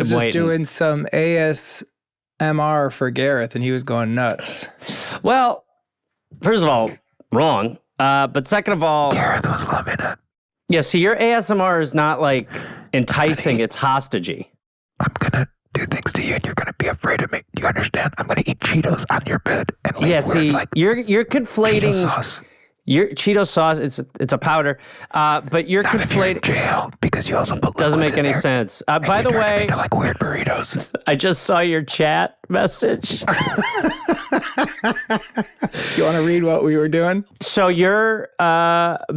was just waiting. doing some ASMR for Gareth, and he was going nuts. Well, first of all, wrong. But second of all, Gareth was loving it. yeah, see, your ASMR is not like enticing, it's hostagey. I'm gonna do things to you, and you're gonna be afraid of me. Do you understand? I'm gonna eat Cheetos on your bed. And leave Yeah, where see, it's like you're conflating Cheeto sauce. your Cheeto sauce. It's a powder, but you're Not if you're in conflating. jail, because you also put Doesn't liquids make in any there, sense. and By you the turn it way, into like weird burritos. I just saw your chat message. You want to read what we were doing? So your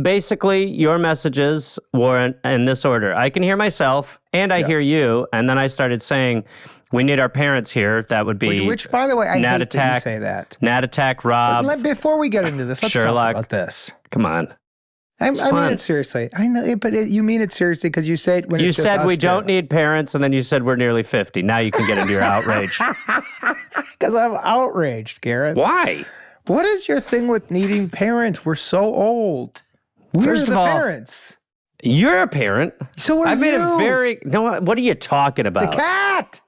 basically your messages were in this order. I can hear myself and I hear you, and then I started saying, "We need our parents here." That would be Which, by the way, I Nat hate that you Attack. say that. Nat Attack, Rob. Before we get into this, let's Sherlock. talk about this. Come on. I mean fun. it seriously. I know, but you mean it seriously because you say it when You it's just said us we two. don't need parents, and then you said we're nearly 50. Now you can get into your outrage. Because I'm outraged, Gareth. Why? What is your thing with needing parents? We're so old. We're First the of all, parents. You're a parent. So are I've made you. a very no. What are you talking The about? cat.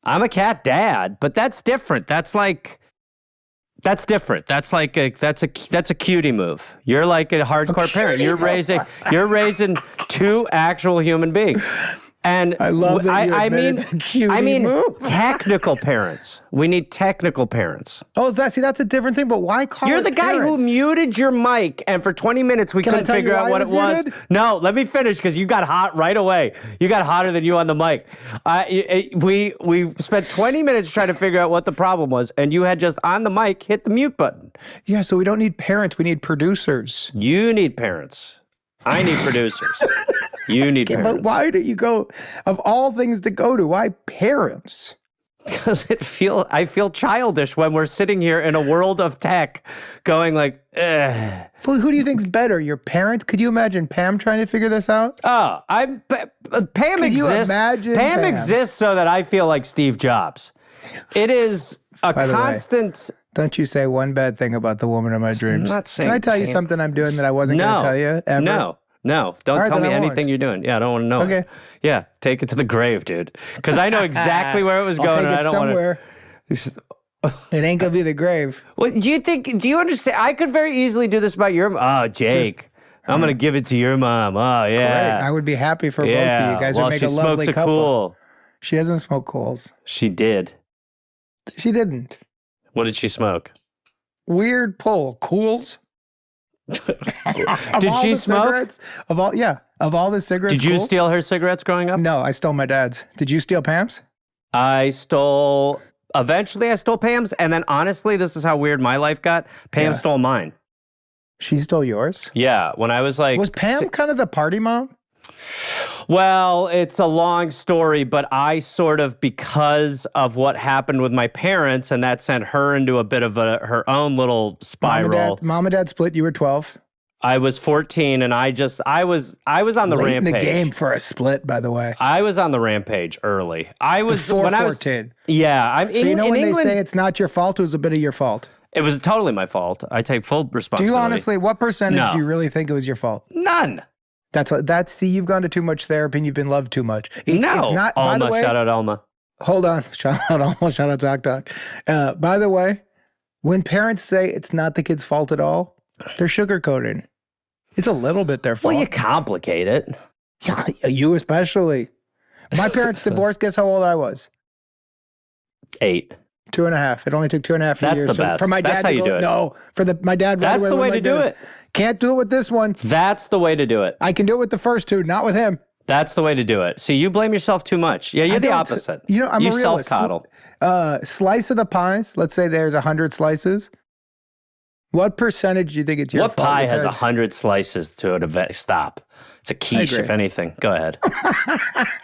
I'm a cat dad, but that's different. That's different. That's a cutie move. You're like a hardcore parent. You're raising two actual human beings. And I love that you admit it's a cutie move. technical parents. We need technical parents. Oh, that's a different thing. But why call You're it the guy who parents? muted your mic, and for 20 minutes we Can I couldn't tell you figure out why what it it was was. muted? No, let me finish because you got hot right away. You got hotter than you on the mic. We spent 20 minutes trying to figure out what the problem was, and you had just on the mic hit the mute button. Yeah, so we don't need parents. We need producers. You need parents. I need producers. You need parents. But why do you go, of all things to go to, why parents? Because I feel childish when we're sitting here in a world of tech going like, ugh. Well, who do you think's better, your parents? Could you imagine Pam trying to figure this out? Oh, Pam Could you exists. imagine Pam Pam? exists so that I feel like Steve Jobs. It is a By the way, constant. Don't you say one bad thing about the woman of my dreams. not saying Can I tell you Pam. something I'm doing that I wasn't going to tell you ever? No. Don't All right, tell me then I anything won't. you're doing. Yeah, I don't want to know. Okay. Yeah, take it to the grave, dude. Because I know exactly where it was I'll going. take and it I don't somewhere. want It ain't going to be the grave. Well, do you understand? I could very easily do this about your mom. Oh, Jake, I'm going to give it to your mom. Oh, yeah. Great. I would be happy for both yeah. of you guys. Well, would make she a lovely smokes a couple. cool. She doesn't smoke cools. She did. She didn't. What did she smoke? Weird pull. Cools? Did all she the smoke? cigarettes- Of all the cigarettes. Did you Cools? steal her cigarettes growing up? No, I stole my dad's. Did you steal Pam's? Eventually I stole Pam's. And then honestly, this is how weird my life got. Pam Yeah. stole mine. She stole yours? Yeah. When I was like. Was Pam kind of the party mom? Well, it's a long story, but I sort of, because of what happened with my parents, and that sent her into a bit of her own little spiral. Mom and dad split. You were 12. I was 14, and I was on the Late rampage. in the game for a split, by the way. I was on the rampage early. I was Before when 14. Yeah, So you know in when England, they say it's not your fault, it was a bit of your fault. it was totally my fault. I take full Do responsibility. you honestly, what percentage No. do you really think it was your fault? None. See, you've gone to too much therapy and you've been loved too much. No. It's not, by Alma, the way, shout out Alma. hold on. Shout out Alma, shout out Doc Doc. By the way, when parents say it's not the kid's fault at all, they're sugarcoating. It's a little bit their fault. Well, you complicate it. You especially. My parents divorced. Guess how old I was? 8. 2.5. It only took 2.5 That's years. the best. For my That's dad how to you go, do it. No, my dad. That's the way to do it. Can't do it with this one. That's the way to do it. I can do it with the first two, not with him. That's the way to do it. See, you blame yourself too much. Yeah, you're the don't- opposite. You know, I'm you a realist. self-coddle. Slice of the pies. Let's say there's 100 slices. What percentage do you think it's your What fault? pie your has parents- 100 slices to it? Stop. It's a quiche, agree. if anything. Go ahead.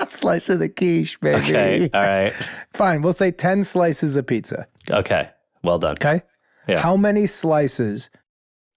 Slice of the quiche, baby. Okay. All right. Fine. We'll say 10 slices of pizza. Okay. Well done. Okay. Yeah. How many slices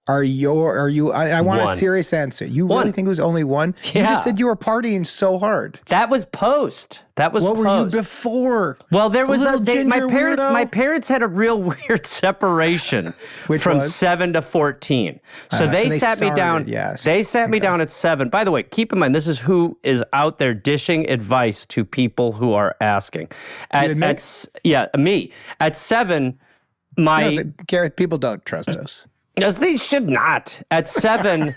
are you? I want a One. serious answer. You One. really think it was only one? You Yeah. just said you were partying so hard. That was post. What were you before? Well, there was little my ginger parents. weirdo? My parents had a real weird separation Which from was? 7 to 14. So So they they sat me down. started, yes. They sat me down at 7. By the way, keep in mind this is who is out there dishing advice to people who are asking. Me at 7. Gareth, people don't trust us. Yes, they should not. At 7,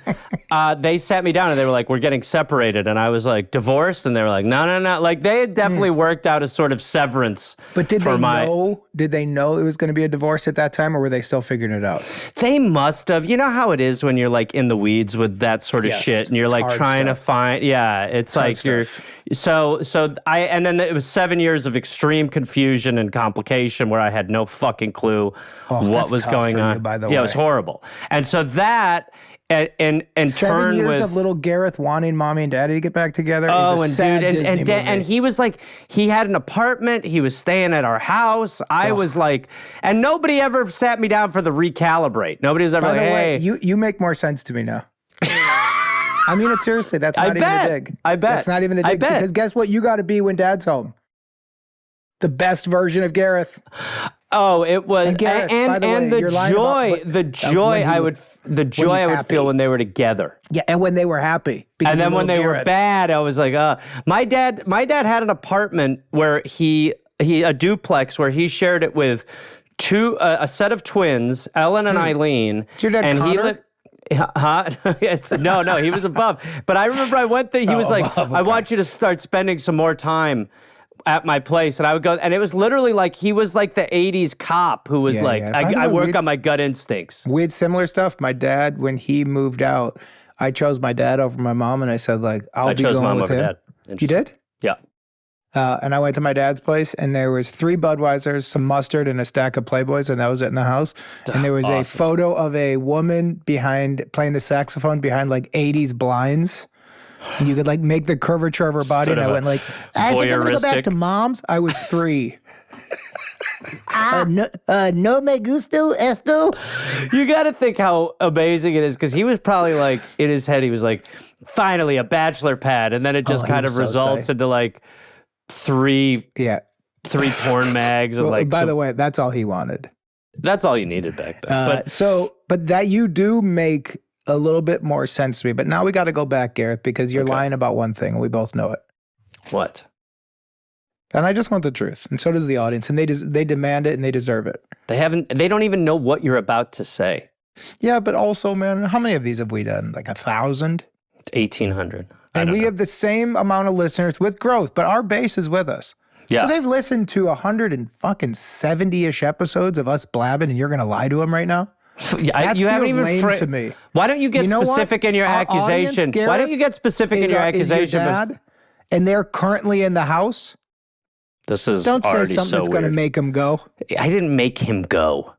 they sat me down and they were like, we're getting separated. And I was like, divorced? And they were like, no. Like, they had definitely worked out a sort of severance. But did they know it was going to be a divorce at that time, or were they still figuring it out? They must have. You know how it is when you're like in the weeds with that sort of shit and you're like trying to find, it's like you're, and then it was 7 years of extreme confusion and complication where I had no fucking clue what was going on. By the way. It was horrible. And so that, and 7 years of little Gareth wanting mommy and daddy to get back together. And he was like, he had an apartment. He was staying at our house. I was like, and nobody ever sat me down for the recalibrate. Nobody was ever By like, the hey. way, you make more sense to me now. I mean it seriously. That's not even a dig. I bet. That's not even a dig. Because guess what? You got to be when dad's home. The best version of Gareth. Oh, it was, and the joy I would feel when they were together. Yeah, and when they were happy. And then when they were bad, I was like, my dad had an apartment where a duplex where he shared it with a set of twins, Ellen and Eileen. Is your dad and Connor? No, he was above. But I remember I went there. He was like, above, okay. I want you to start spending some more time at my place. And I would go, and it was literally like he was like the 80s cop who was I work on my gut instincts. We had similar stuff. My dad, when he moved out, I chose my dad over my mom, and I said, like, I chose going mom with over him. Dad. You did? Yeah. And I went to my dad's place, and there was 3 Budweisers, some mustard, and a stack of Playboys, and that was it in the house. And there was a photo of a woman playing the saxophone behind like 80s blinds. And you could like make the curvature of her body, and I went like, I think I'm gonna go back to mom's. I was 3. No me gusto esto. You got to think how amazing it is, because he was probably like, in his head, he was like, finally a bachelor pad, and then it just kind of results into like 3 porn mags and like. By the way, that's all he wanted. That's all you needed back then. But that you do make a little bit more sense to me. But now we got to go back, Gareth, because you're lying about one thing, and we both know it. What? And I just want the truth, and so does the audience, and they demand it, and they deserve it. They don't even know what you're about to say. Yeah, but also, man, how many of these have we done? Like 1,000? It's 1,800. And we have the same amount of listeners with growth, but our base is with us. Yeah. So they've listened to 170-ish episodes of us blabbing, and you're going to lie to them right now? You haven't even lame to me. Why don't you get specific in your accusation? Why don't you get specific in your accusation? Your dad, and they're currently in the house. This is don't say already something that's going to make him go. I didn't make him go.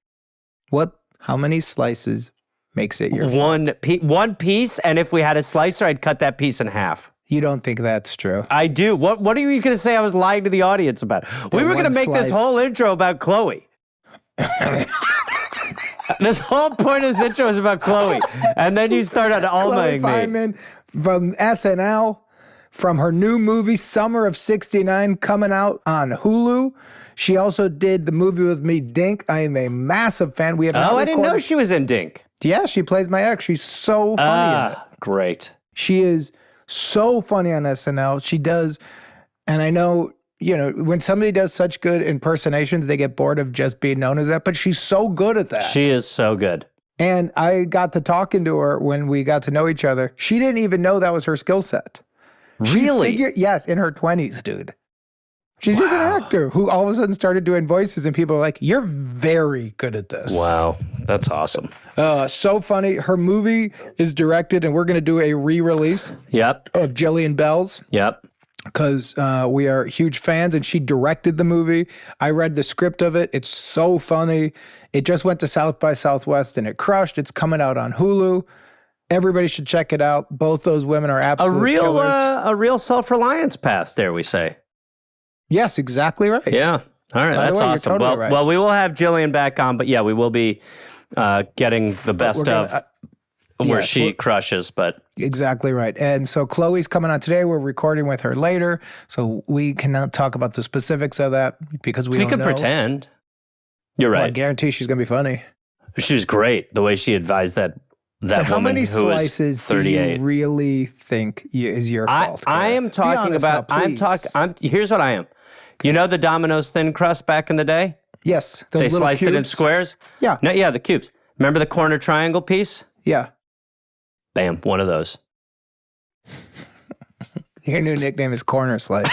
What? How many slices makes it your one piece? And if we had a slicer, I'd cut that piece in half. You don't think that's true? I do. What are you going to say I was lying to the audience about? We were going to make this whole intro about Chloe. This whole point of this intro is about Chloe. And then you start on Chloe Fineman from SNL, from her new movie, Summer of '69, coming out on Hulu. She also did the movie with me, Dink. I am a massive fan. I didn't know she was in Dink. Yeah, she plays my ex. She's so funny in it. Great. She is so funny on SNL. She does, and I know, when somebody does such good impersonations, they get bored of just being known as that, but she's so good at that. She is so good. And I got to talking to her when we got to know each other. She didn't even know that was her skill set. Really? Yes, in her 20s, dude. She's just an actor who all of a sudden started doing voices, and people are like, you're very good at this. Wow, that's awesome. So funny. Her movie is directed, and we're going to do a re-release of Jillian Bell's. Yep. Because we are huge fans, and she directed the movie. I read the script of it. It's so funny. It just went to South by Southwest, and it crushed. It's coming out on Hulu. Everybody should check it out. Both those women are absolute killers. A real self-reliance path, dare we say. Yes, exactly right. Yeah. All right, that's awesome. Totally right. Well, we will have Jillian back on, but yeah, we will be getting the best of where she crushes, but exactly right. And so Chloe's coming on today. We're recording with her later, so we cannot talk about the specifics of that because we don't could know. Pretend. You're right. Well, I guarantee she's gonna be funny. She was great. The way she advised that woman how many who was slices 38. do you really think is your fault? I am talking about. Here's what I am. You know the Domino's thin crust back in the day? Yes, they sliced it in squares. Yeah, no, yeah, the cubes. Remember the corner triangle piece? Yeah. Bam, one of those. Your new nickname is Corner Slice.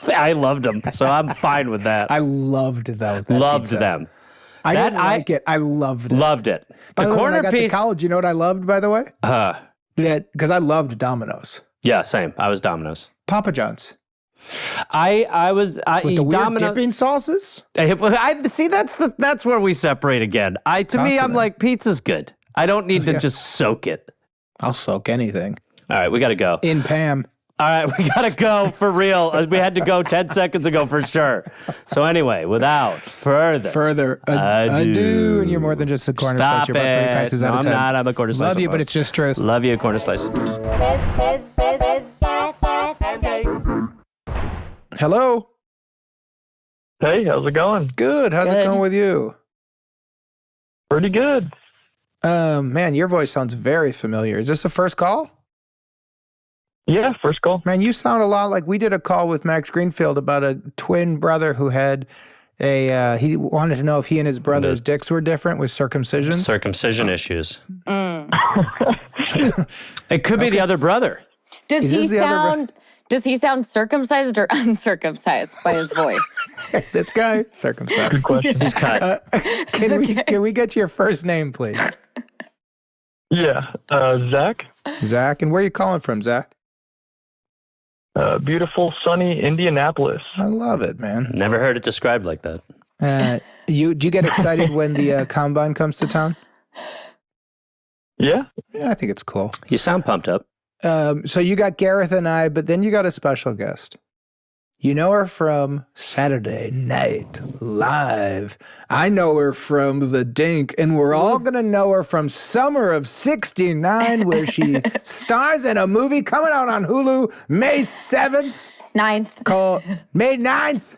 I loved them, so I'm fine with that. I loved those. Loved them. I didn't like it. I loved it. Loved it. The corner when I got piece. To college, you know what I loved, by the way? Because I loved Domino's. Yeah, same. I was Domino's. Papa John's. I was with the weird Domino's dipping sauces. I see. That's where we separate again. I'm like, pizza's good. I don't need to just soak it. I'll soak anything. All right, we got to go. In Pam. All right, we got to go for real. We had to go 10 seconds ago for sure. So anyway, without further ado. And you're more than just a corner slice. You're about 3 passes out of 10. I'm not. I'm a corner slice. Love you, but it's just truth. Love you, corner slice. Hello. Hey, how's it going? Good. How's it going with you? Pretty good. Man, your voice sounds very familiar. Is this the first call? Yeah, first call. Man, you sound a lot like we did a call with Max Greenfield about a twin brother who had he wanted to know if he and his brother's dicks were different with circumcisions. Circumcision issues. It could be the other brother. Does he sound circumcised or uncircumcised by his voice? This guy, circumcised. Good question. He's cut. Can we get your first name, please? Yeah, Zach. Zach, and where are you calling from, Zach? Beautiful, sunny Indianapolis. I love it, man. Never heard it described like that. Do you get excited when the combine comes to town? Yeah, I think it's cool. You sound pumped up. So you got Gareth and I, but then you got a special guest. You know her from Saturday Night Live. I know her from The Dink, and we're all going to know her from Summer of '69, where she stars in a movie coming out on Hulu May 7th. 9th. Called May 9th.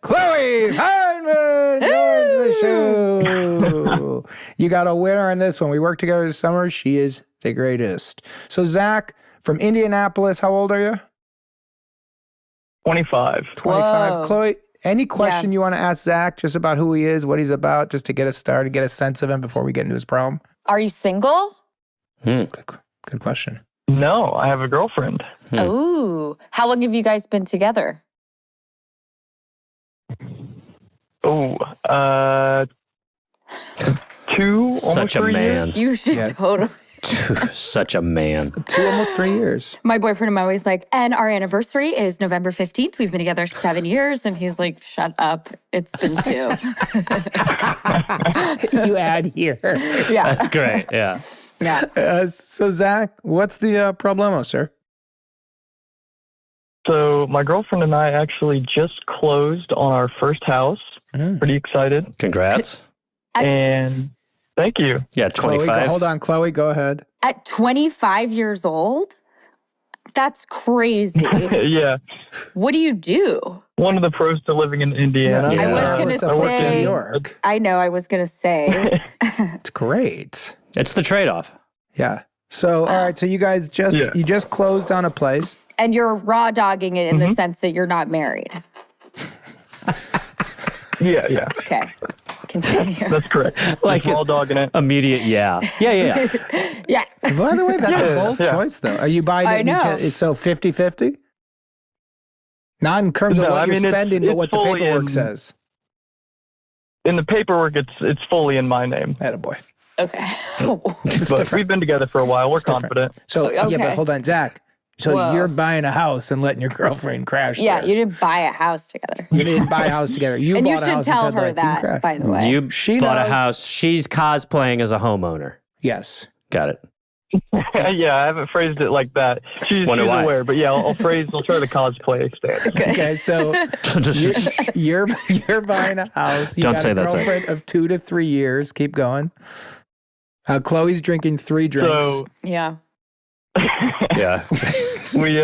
Chloe Fineman joins the show. You got a winner on this one. We worked together this summer. She is the greatest. So, Zach, from Indianapolis, how old are you? 25. 25. Whoa. Chloe, any question you want to ask Zach just about who he is, what he's about, just to get us started, get a sense of him before we get into his problem? Are you single? Good question. No, I have a girlfriend. Ooh. How long have you guys been together? Oh, 2, almost Such a 3 man. years. You should totally. Such a man. 2, almost 3 years. My boyfriend and I always like, and our anniversary is November 15th. We've been together 7 years. And he's like, shut up. It's been 2. You add here. Yeah. That's great. Yeah. Yeah. So, Zach, what's the problemo, sir? So my girlfriend and I actually just closed on our first house. Pretty excited. Congrats. And thank you. Yeah, 25. Chloe, hold on, Chloe, go ahead. At 25 years old? That's crazy. Yeah. What do you do? One of the pros to living in Indiana. I was going to I worked in say. New York. I know, I was going to say. It's great. It's the trade-off. Yeah. So, all right. So you guys you just closed on a place. And you're raw dogging it in the sense that you're not married. Yeah. Okay. Continue. That's correct. Like raw dogging it. Immediate, yeah. Yeah. Yeah. By the way, that's a bold choice, though. Are you buying it? I know. So 50-50? Not in terms of what you're spending, but what the paperwork says. In the paperwork, it's fully in my name. Attaboy. Okay. But we've been together for a while. We're confident. So, yeah, Okay. but hold on, Zach. So Whoa. you're buying a house and letting your girlfriend crash Yeah, there. you didn't buy a house together. You didn't buy a house together. You And bought you a should house tell and said, her like, you can that, crash. by the way. You She bought a knows. house. She's cosplaying as a homeowner. Yes. Got it. Yeah, I haven't phrased it like that. She's aware, but yeah, I'll try the cosplay stance. Okay, so you're buying a house. You got a girlfriend of 2 to 3 years. Keep going. Chloe's drinking 3 drinks. So, Yeah. Yeah. We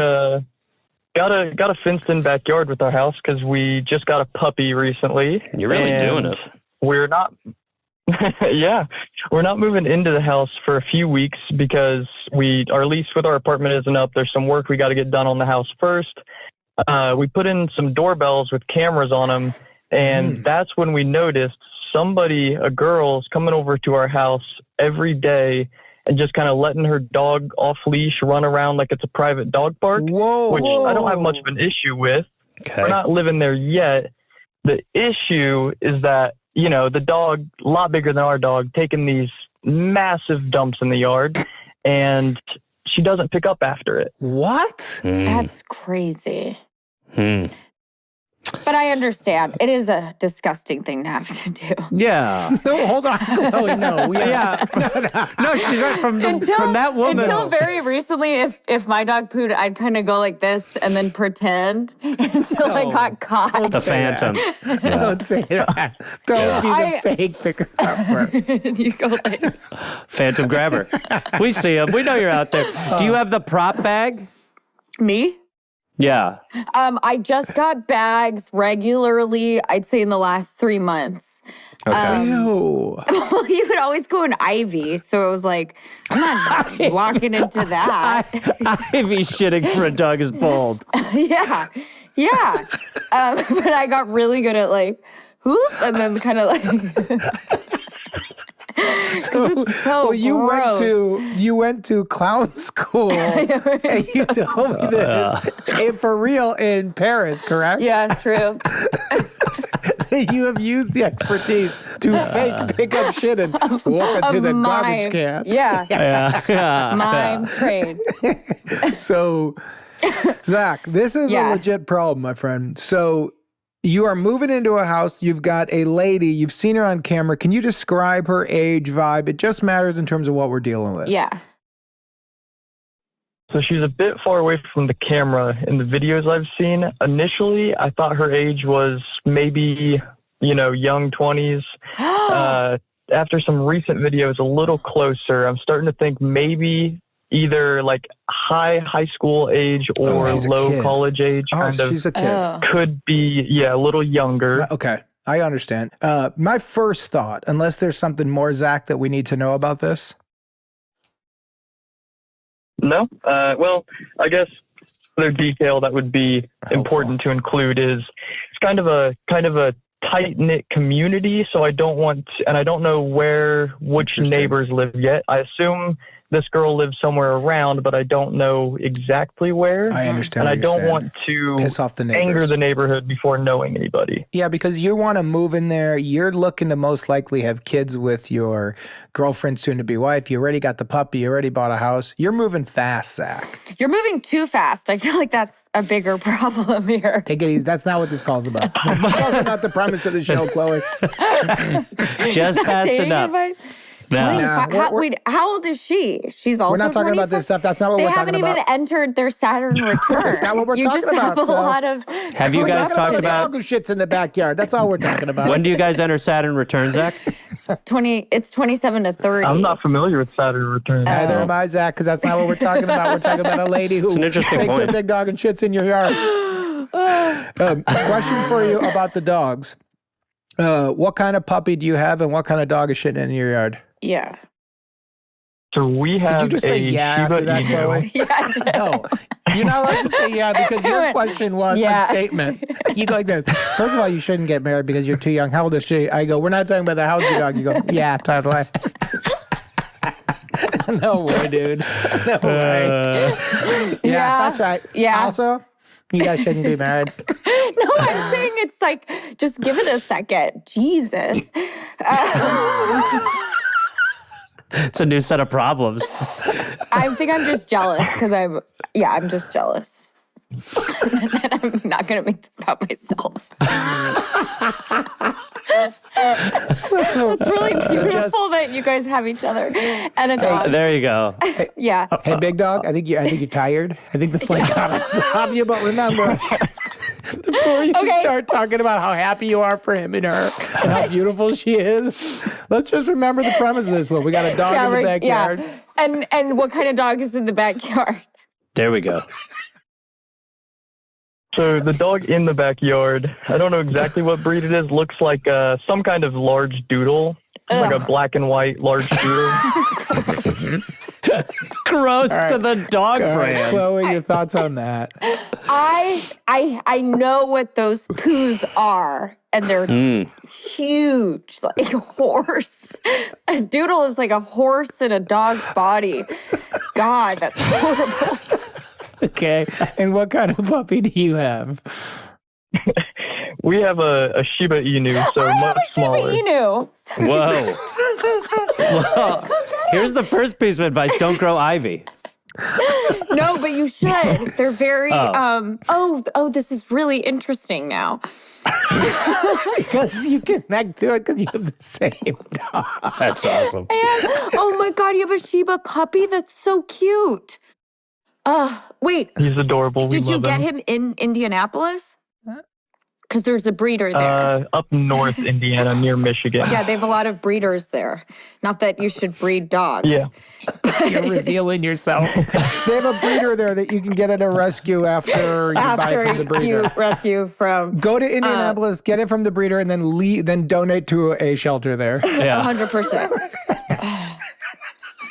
got a fenced-in backyard with our house because we just got a puppy recently. You're really doing it. We're not. Yeah, we're not moving into the house for a few weeks because our lease with our apartment isn't up. There's some work we got to get done on the house first. We put in some doorbells with cameras on them, and that's when we noticed a girl's coming over to our house every day and just kind of letting her dog off leash run around like it's a private dog park. Whoa. Which I don't have much of an issue with. Okay. We're not living there yet. The issue is that, the dog, a lot bigger than our dog, taking these massive dumps in the yard, and she doesn't pick up after it. What? That's crazy. But I understand. It is a disgusting thing to have to do. Yeah. No, hold on, Chloe. No, No, she's right. From that woman. Until very recently, if my dog pooed, I'd kind of go like this and then pretend until I got caught. The phantom. Don't say that. Don't be the fake picker upper. You go like Phantom grabber. We see him. We know you're out there. Do you have the prop bag? me. Yeah. I just got bags regularly, I'd say in the last 3 months. Okay. Ew. Well, you would always go in Ivy, so it was like, I'm not walking into that. Ivy shitting for a dog is bold. Yeah. But I got really good at like, whoop, and then kind of like... It's so gross. You went to clown school and you told me this. And for real in Paris, correct? Yeah, true. You have used the expertise to fake pick up shit and walk into the garbage can. Yeah. Mind trained. So, Zach, this is a legit problem, my friend. So you are moving into a house. You've got a lady. You've seen her on camera. Can you describe her age, vibe? It just matters in terms of what we're dealing with. Yeah. So she's a bit far away from the camera in the videos I've seen. Initially, I thought her age was maybe, young 20s. After some recent videos, a little closer, I'm starting to think maybe either like high school age or low college age. She's a kid. Could be, a little younger. Okay. I understand. My first thought, unless there's something more, Zach, that we need to know about this. No. Well, I guess another detail that would be important to include is it's kind of a tight-knit community, so I don't know which neighbors live yet. I assume this girl lives somewhere around, but I don't know exactly where. I understand. And I don't want to piss off the neighbors. Anger the neighborhood before knowing anybody. Yeah, because you want to move in there. You're looking to most likely have kids with your girlfriend, soon-to-be wife. You already got the puppy. You already bought a house. You're moving fast, Zach. You're moving too fast. I feel like that's a bigger problem here. Take it easy. That's not what this call's about. That's also not the premise of the show, Chloe. Just fast enough. How old is she? She's also We're not talking 25? about this stuff. That's not what we're talking about. They haven't even entered their Saturn return. That's not what we're talking about. You just have a lot of... Have you guys talked about... Dog who shits in the backyard. That's all we're talking about. When do you guys enter Saturn return, Zach? It's 27 to 30. I'm not familiar with Saturn return. Neither am I, Zach, because that's not what we're talking about. We're talking about a lady who takes her big dog and shits in your yard. Question for you about the dogs. What kind of puppy do you have and what kind of dog is shitting in your yard? Yeah. So we have. Did you just say after that, Chloe? Yeah, I did. No, you're not allowed to say because your question was a statement. You go like this. First of all, you shouldn't get married because you're too young. How old is she? I go, we're not talking about the house dog. You go, yeah, totally. No way, dude. No way. Yeah, that's right. Yeah. Also, you guys shouldn't be married. No, I'm saying it's like, just give it a second. Jesus. It's a new set of problems. I think I'm just jealous because I'm just jealous. And then I'm not going to make this about myself. It's really beautiful that you guys have each other and a dog. There you go. Yeah. Hey, big dog, I think you're tired. I think the flame got on top of you, but remember, before you start talking about how happy you are for him and her and how beautiful she is, let's just remember the premise of this one. We got a dog in the backyard. Yeah. And what kind of dog is in the backyard? There we go. So the dog in the backyard, I don't know exactly what breed it is. Looks like some kind of large doodle, like a black and white large doodle. Gross to the dog brand. Chloe, your thoughts on that? I know what those poos are, and they're huge, like a horse. A doodle is like a horse in a dog's body. God, that's horrible. Okay. And what kind of puppy do you have? We have a Shiba Inu, so much smaller. Shiba Inu. Whoa. Well, here's the first piece of advice. Don't grow ivy. No, but you should. They're very, this is really interesting now. Because you connect to it because you have the same dog. That's awesome. And, oh my God, you have a Shiba puppy? That's so cute. Wait. He's adorable. Did you get him in Indianapolis? Because there's a breeder there. Up north Indiana, near Michigan. Yeah, they have a lot of breeders there. Not that you should breed dogs. Yeah. You're revealing yourself. They have a breeder there that you can get at a rescue after you buy it from the breeder. You rescue from. Go to Indianapolis, get it from the breeder, and then donate to a shelter there. Yeah. 100%.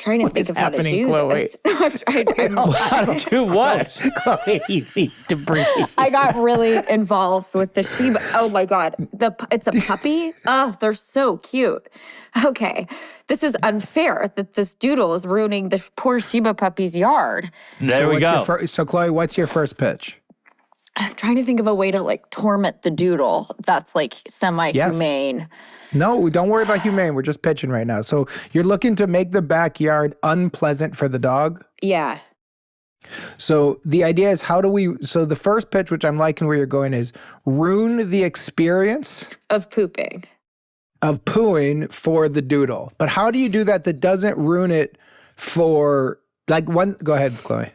Trying to think of how to do Chloe? this. How to do what? Chloe, you need to breathe. I got really involved with the Shiba. Oh my God. It's a puppy. Oh, they're so cute. Okay. This is unfair that this doodle is ruining the poor Shiba puppy's yard. There we go. So, Chloe, what's your first pitch? I'm trying to think of a way to like torment the doodle that's like semi-humane. Yes. No, don't worry about humane. We're just pitching right now. So you're looking to make the backyard unpleasant for the dog? Yeah. So the idea is so the first pitch, which I'm liking where you're going, is ruin the experience of pooping. Of pooing for the doodle. But how do you do that doesn't ruin it for, like, one, go ahead, Chloe.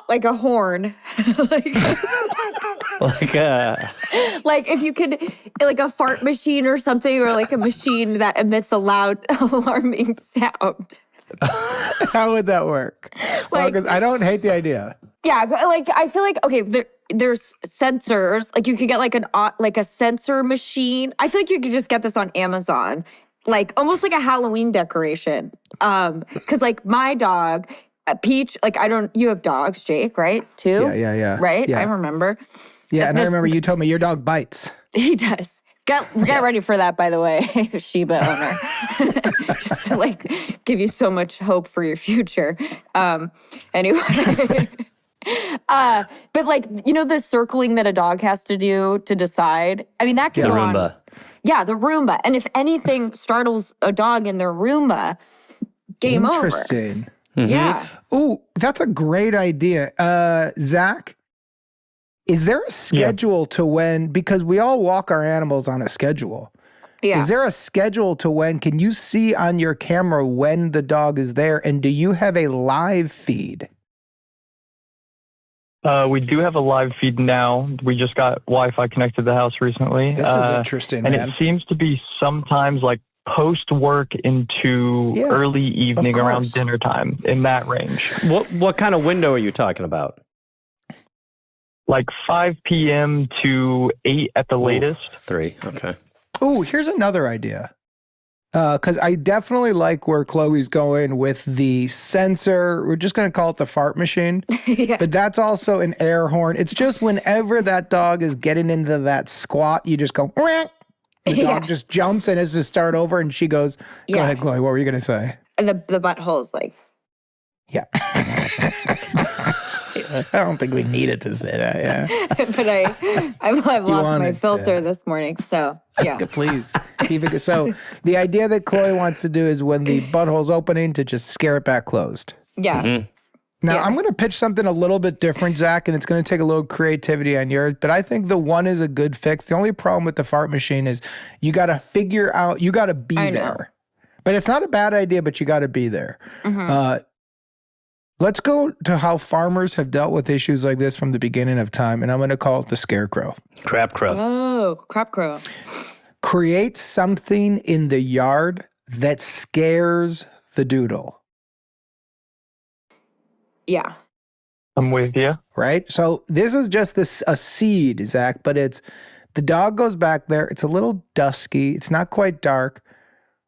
Like a horn. Like if you could, like a fart machine or something, or like a machine that emits a loud alarming sound. How would that work? Like, well, I don't hate the idea. Yeah, but like I feel like there's sensors. Like you could get like a sensor machine. I feel like you could just get this on Amazon, like almost like a Halloween decoration. Because like my dog. Peach, like you have dogs, Jake, right? Too? Yeah. Right? Yeah. I remember. Yeah, and I remember you told me your dog bites. He does. Get ready for that, by the way, Shiba owner. Just to like give you so much hope for your future. Anyway. But like, you know the circling that a dog has to do to decide? I mean, that can go on. Roomba. Yeah, the Roomba. And if anything startles a dog in their Roomba, game over. Interesting. Mm-hmm. Yeah. Ooh, that's a great idea. Zach, is there a schedule to when, because we all walk our animals on a schedule. Yeah. Is there a schedule to when, can you see on your camera when the dog is there? And do you have a live feed? We do have a live feed now. We just got Wi-Fi connected to the house recently. This is interesting, man. And it seems to be sometimes like post-work into early evening around dinner time, in that range. What kind of window are you talking about? Like 5 p.m. to 8 at the latest. 3, okay. Oh, here's another idea. Because I definitely like where Chloe's going with the sensor. We're just going to call it the fart machine. Yeah. But that's also an air horn. It's just whenever that dog is getting into that squat, you just go, wah! The dog just jumps and has to start over, and she goes, go ahead, Chloe, what were you going to say? And the butthole's like. Yeah. I don't think we needed to say that, yeah. But I've lost my filter this morning, so yeah. Please, keep it. So the idea that Chloe wants to do is when the butthole's opening to just scare it back closed. Yeah. Mm-hmm. Now, I'm going to pitch something a little bit different, Zach, and it's going to take a little creativity on yours, but I think the one is a good fix. The only problem with the fart machine is you got to figure out, you got to be there. But it's not a bad idea, but you got to be there. Let's go to how farmers have dealt with issues like this from the beginning of time, and I'm going to call it the scarecrow. Crap crow. Oh, crap crow. Create something in the yard that scares the doodle. Yeah. I'm with you. Right? So this is just a seed, Zach, but it's the dog goes back there. It's a little dusky. It's not quite dark.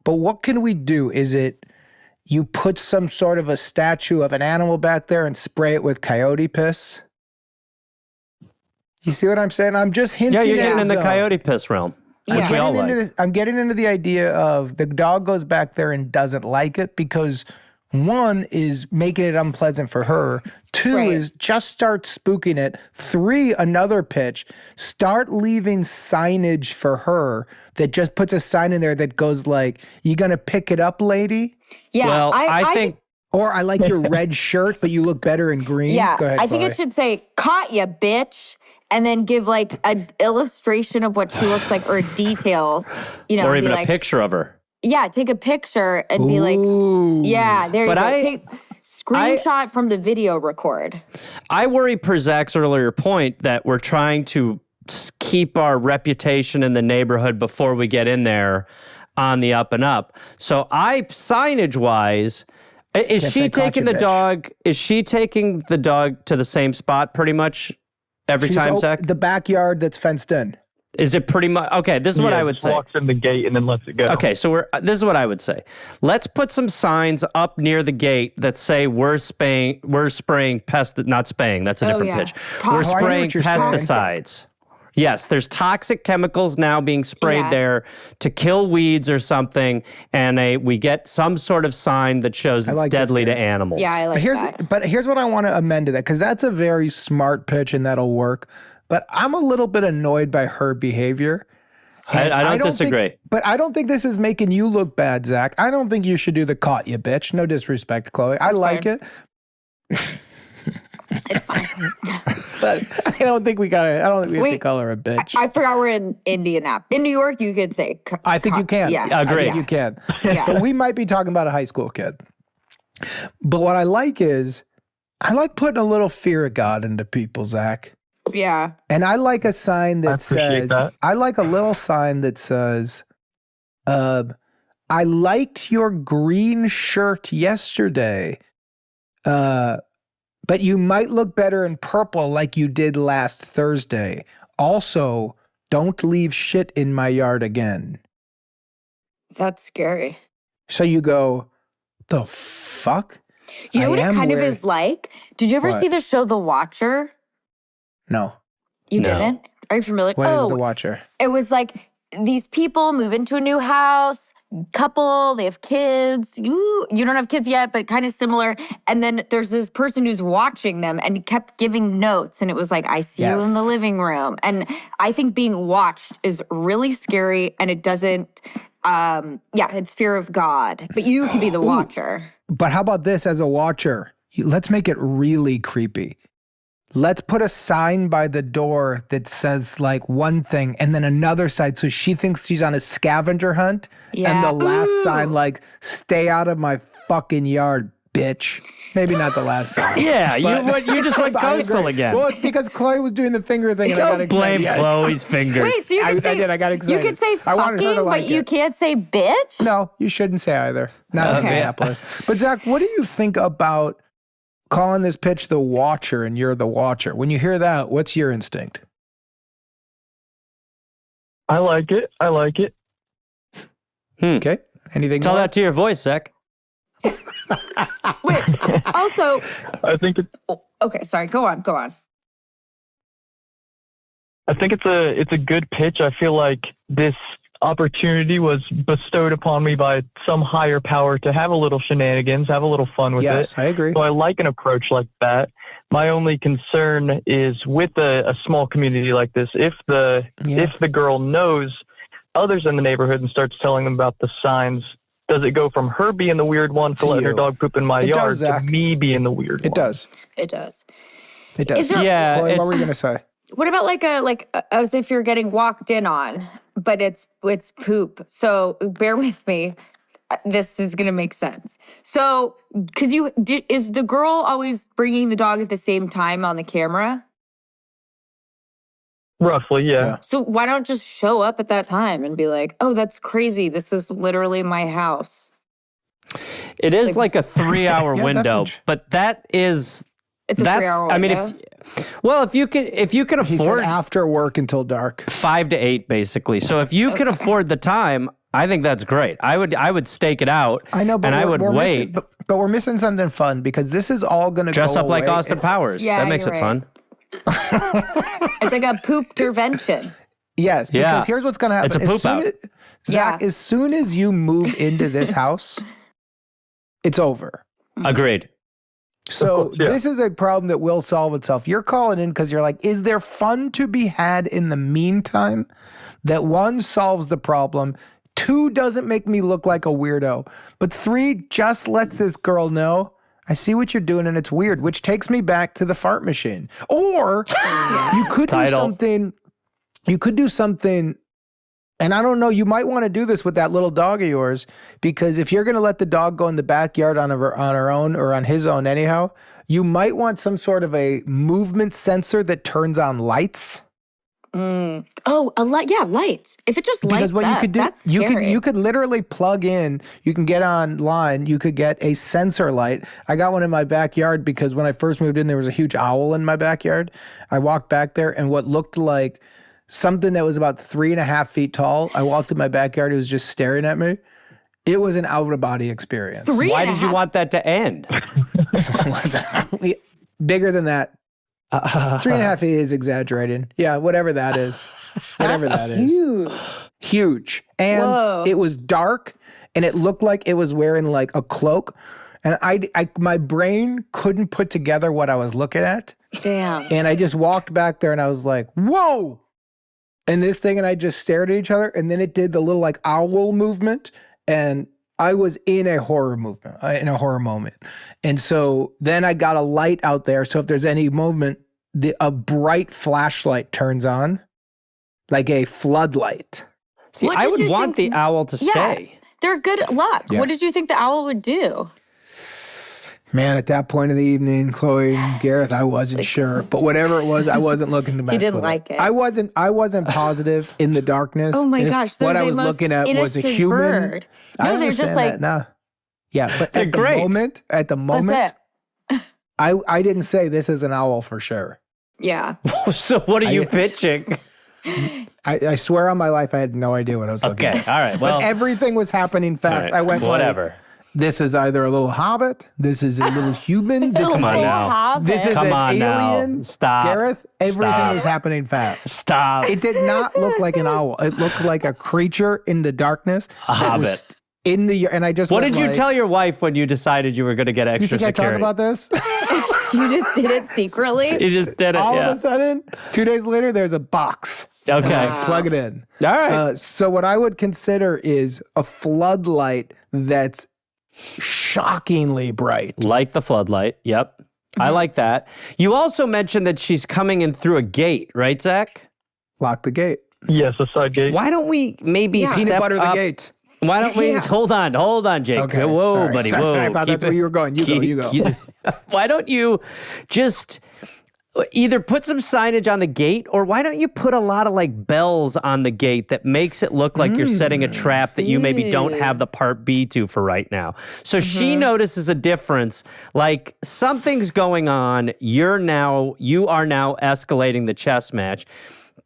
But what can we do? Is it you put some sort of a statue of an animal back there and spray it with coyote piss? You see what I'm saying? I'm just hinting at you're getting in the coyote piss realm. Which we all like. I'm getting into the idea of the dog goes back there and doesn't like it because one is making it unpleasant for her. Two is just start spooking it. Three, another pitch. Start leaving signage for her that just puts a sign in there that goes like, "You gonna pick it up, lady?" Yeah. Well, I think... Or I like your red shirt, but you look better in green. Yeah. Go ahead, I think Chloe. it should say, "Caught ya, bitch." And then give like an illustration of what she looks like or details, you know. Or even like, a picture of her. Yeah, take a picture and be like, yeah, there you go. Take screenshot from the video record. I worry per Zach's earlier point that we're trying to keep our reputation in the neighborhood before we get in there on the up and up. So signage-wise, is she taking the dog to the same spot pretty much every time, Zach? The backyard that's fenced in. Is it pretty much okay? This is what I would say. Walks in the gate and then lets it go. Okay, so this is what I would say. Let's put some signs up near the gate that say we're spraying not spaying. That's a different pitch. We're spraying pesticides. Yes, there's toxic chemicals now being sprayed there to kill weeds or something, and we get some sort of sign that shows it's deadly to animals. Yeah, I like that. But here's what I want to amend to that, because that's a very smart pitch and that'll work. But I'm a little bit annoyed by her behavior. I don't disagree. But I don't think this is making you look bad, Zach. I don't think you should do the caught you bitch. No disrespect, Chloe. I like it. It's fine. But I don't think we have to call her a bitch. I forgot we're in Indianapolis. In New York, you could say. I think you can. Yeah. Agree. I think you can. Yeah. But we might be talking about a high school kid. But what I like is, I like putting a little fear of God into people, Zach. Yeah. And I like a sign that says, I like a little sign that says, I liked your green shirt yesterday, but you might look better in purple like you did last Thursday. Also, don't leave shit in my yard again. That's scary. So you go, the fuck? You know what it kind of is like? Did you ever see the show The Watcher? No. You didn't? Are you familiar? What is The Watcher? It was like these people move into a new house, couple, they have kids. You don't have kids yet, but kind of similar. And then there's this person who's watching them and he kept giving notes. And it was like, I see you in the living room. And I think being watched is really scary and it doesn't, it's fear of God. But you can be the watcher. But how about this as a watcher? Let's make it really creepy. Let's put a sign by the door that says like one thing and then another side so she thinks she's on a scavenger hunt. Yeah. And the last sign like, stay out of my fucking yard, bitch. Maybe not the last sign. Yeah, you just went coastal again. Well, it's because Chloe was doing the finger thing and I got excited. Blame Chloe's fingers. Wait, so you can say, I got excited. You could say fucking, but you can't say bitch? No, you shouldn't say either. Not in Minneapolis. But Zach, what do you think about calling this pitch the watcher and you're the watcher? When you hear that, what's your instinct? I like it. Okay. Anything Tell more? that to your voice, Zach. Wait, also... I think it's... Okay, sorry. Go on. I think it's a good pitch. I feel like this opportunity was bestowed upon me by some higher power to have a little shenanigans, have a little fun with it. Yes, I agree. So I like an approach like that. My only concern is with a small community like this, if the girl knows others in the neighborhood and starts telling them about the signs, does it go from her being the weird one for letting her dog poop in my yard to me being the weird one? It does. It does. It does. Yeah. Chloe, what were you going to say? What about as if you're getting walked in on, but it's poop? So bear with me. This is going to make sense. So, is the girl always bringing the dog at the same time on the camera? Roughly, yeah. So why don't just show up at that time and be like, oh, that's crazy. This is literally my house. It is like a 3-hour window, but that is... It's a 3-hour window. I mean, if you can afford... He said after work until dark. 5 to 8, basically. So if you can afford the time, I think that's great. I would stake it out. I know, but I would wait. But we're missing something fun because this is all going to dress up away. like Austin Powers. Yeah, that makes it right. fun. It's like a poop intervention. Yes, because here's what's going to happen. It's a poop out. Zach, as soon as you move into this house, it's over. Agreed. So this is a problem that will solve itself. You're calling in because you're like, is there fun to be had in the meantime that 1 solves the problem, 2 doesn't make me look like a weirdo, but 3 just lets this girl know, I see what you're doing and it's weird, which takes me back to the fart machine. Or you could do something, and I don't know, you might want to do this with that little dog of yours, because if you're going to let the dog go in the backyard on her own or on his own anyhow, you might want some sort of a movement sensor that turns on lights. Oh, a light. Yeah, lights. If it just lights because what up, you could do, that's scary. you could literally plug in. You can get online. You could get a sensor light. I got one in my backyard because when I first moved in, there was a huge owl in my backyard. I walked back there, and what looked like something that was about 3.5 feet tall. I walked in my backyard. It was just staring at me. It was an out of body experience. Why did you want that to end? Bigger than that. 3.5 feet is exaggerating. Yeah, whatever that is. Whatever that is. Huge. And it was dark, and it looked like it was wearing like a cloak. And my brain couldn't put together what I was looking at. Damn. And I just walked back there, and I was like, whoa. And this thing and I just stared at each other, and then it did the little like owl movement, and I was in a horror moment. And so then I got a light out there, so if there's any movement, a bright flashlight turns on, like a floodlight. See, I would want the owl to stay. They're good luck. Yeah. What did you think the owl would do? Man, at that point of the evening, Chloe and Gareth, I wasn't sure. But whatever it was, I wasn't looking to mess with it. You didn't like it. I wasn't positive in the darkness. Oh my gosh. What I was looking at was a human. Bird. No, they're just like... No. Yeah, but at the moment, I didn't say this is an owl for sure. Yeah. So what are you pitching? I swear on my life, I had no idea what I was looking at. Okay, all right. Well, but everything was happening fast. Right, I went whatever. Like, this is either a little hobbit. This is a little human. This Come is on now. This is Come an on alien. Now. Stop. Gareth, everything was happening fast. Stop. It did not look like an owl. It looked like a creature in the darkness. A hobbit. And I just. What did you tell your wife when you decided you were going to get extra security? You think I talked about this? You just did it secretly? You just did it, All of a sudden, 2 days later, there's a box. Okay. Plug it in. All right. So what I would consider is a floodlight that's shockingly bright. Like the floodlight. Yep. I like that. You also mentioned that she's coming in through a gate, right, Zach? Lock the gate. Yes, a side gate. Why don't we maybe peanut butter up? The gate? Why don't we hold on, Jake? Okay, whoa, sorry. buddy, Sorry. whoa. I thought that's where you were going. You go. Why don't you just either put some signage on the gate, or why don't you put a lot of like bells on the gate that makes it look like you're setting a trap that you maybe don't have the part B to for right now. So she notices a difference, like something's going on. You are now escalating the chess match.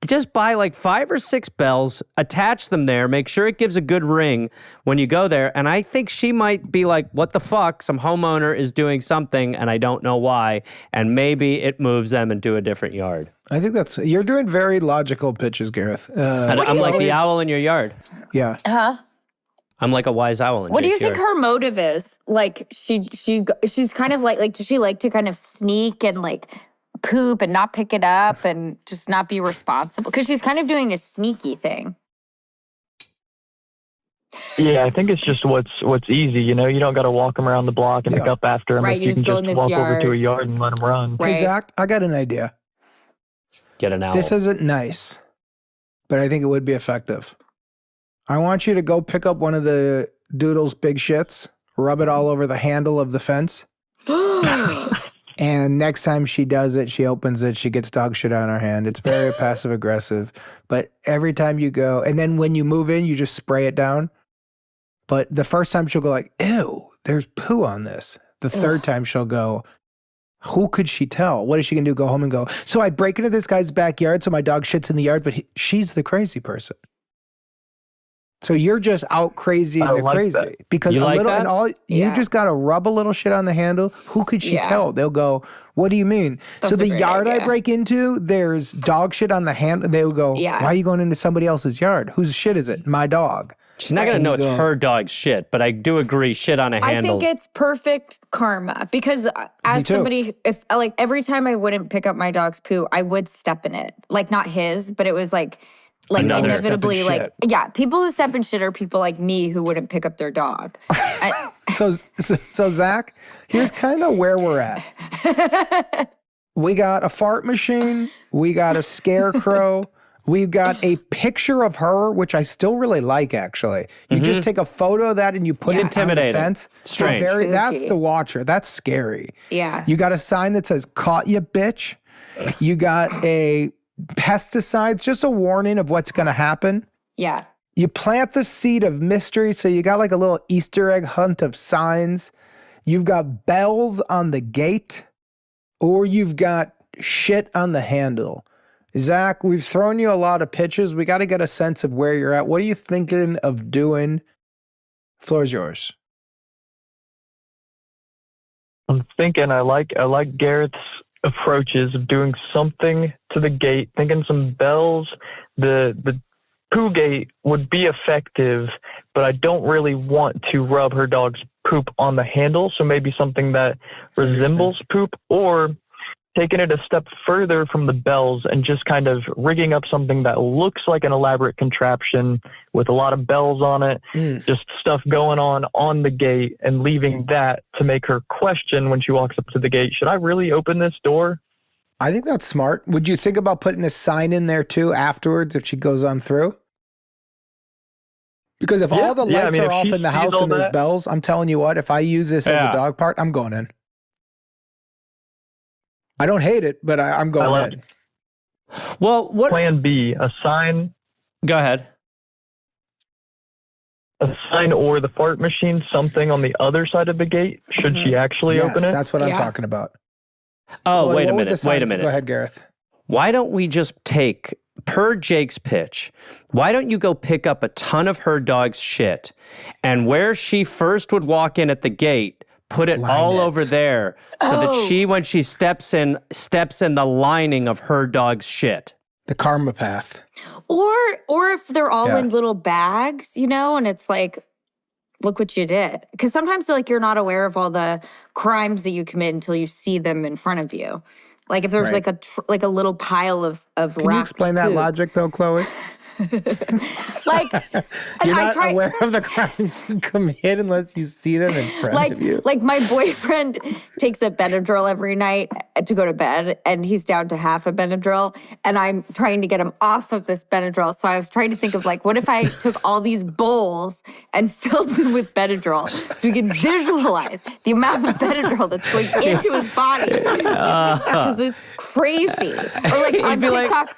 Just buy like 5 or 6 bells, attach them there, make sure it gives a good ring when you go there. And I think she might be like, what the fuck? Some homeowner is doing something and I don't know why. And maybe it moves them into a different yard. I think you're doing very logical pitches, Gareth. I'm like the owl in your yard. Yeah. Huh? I'm like a wise owl in What do you Jake's think yard. her motive is? Like she's kind of like does she like to kind of sneak and like poop and not pick it up and just not be responsible? Because she's kind of doing a sneaky thing. Yeah, I think it's just what's easy. You don't got to walk them around the block and pick up after them. Right, You can just walk over to a yard and let them run. Right. Hey, Zach, I got an idea. Get an owl. This isn't nice, but I think it would be effective. I want you to go pick up one of the Doodle's big shits, rub it all over the handle of the fence. And next time she does it, she opens it, she gets dog shit on her hand. It's very passive aggressive. But every time you go, and then when you move in, you just spray it down. But the first time she'll go like, ew, there's poo on this. The third time she'll go, who could she tell? What is she going to do? Go home and go, so I break into this guy's backyard so my dog shits in the yard, but she's the crazy person. So you're just out crazy the like crazy that. because You a like little that? and all you just got to rub a little shit on the handle. Who could she tell? They'll go, what do you mean? That's so the a great yard I idea. break into, there's dog shit on the handle. They'll go, why are you going into somebody else's yard? Whose shit is it? My dog. She's not going to know it's her dog's shit, but I do agree shit on a handle. I think it's perfect karma because as somebody, if like every time I wouldn't pick up my dog's poo, I would step in it. Like not his, but it was like Another inevitably step in like, shit. yeah, people who step in shit are people like me who wouldn't pick up their dog. So Zach, here's kind of where we're at. We got a fart machine. We got a scarecrow. We've got a picture of her, which I still really like, actually. You just take a photo of that and you put it on the intimidating. fence. Strange. That's Spooky. the watcher. That's scary. Yeah. You got a sign that says, caught you, bitch. You got a pesticide, just a warning of what's going to happen. Yeah. You plant the seed of mystery, so you got like a little Easter egg hunt of signs. You've got bells on the gate, or you've got shit on the handle. Zach, we've thrown you a lot of pitches. We got to get a sense of where you're at. What are you thinking of doing? Floor's yours. I'm thinking I like Gareth's approaches of doing something to the gate, thinking some bells. The poo gate would be effective, but I don't really want to rub her dog's poop on the handle. So maybe something that resembles poop, or taking it a step further from the bells and just kind of rigging up something that looks like an elaborate contraption with a lot of bells on it, just stuff going on the gate, and leaving that to make her question when she walks up to the gate, should I really open this door? I think that's smart. Would you think about putting a sign in there too afterwards if she goes on through? Because if all the lights are off in the house and there's bells, I'm telling you what, if I use this as a dog park, I'm going in. I don't hate it, but I'm going in. Well, what Plan B, a sign. Go ahead. A sign or the fart machine, something on the other side of the gate, should she actually open it? That's what I'm talking about. Oh, So wait a what would the minute. Wait a signs- minute. Go ahead, Gareth. Why don't we just take, per Jake's pitch, why don't you go pick up a ton of her dog's shit, and where she first would walk in at the gate, put it all over there so that she, when she steps in the lining of her dog's shit. The karma path. Or if they're all in little bags, and it's like, look what you did. Because sometimes like you're not aware of all the crimes that you commit until you see them in front of you. Like if there's like a little pile of Can you explain that logic though, Chloe? Like You're not aware of the crimes you commit unless you see them in front of you. Like my boyfriend takes a Benadryl every night to go to bed, and he's down to half a Benadryl, and I'm trying to get him off of this Benadryl. So I was trying to think of like, what if I took all these bowls and filled them with Benadryl so we can visualize the amount of Benadryl that's going into his body, because it's crazy. Or like on TikTok,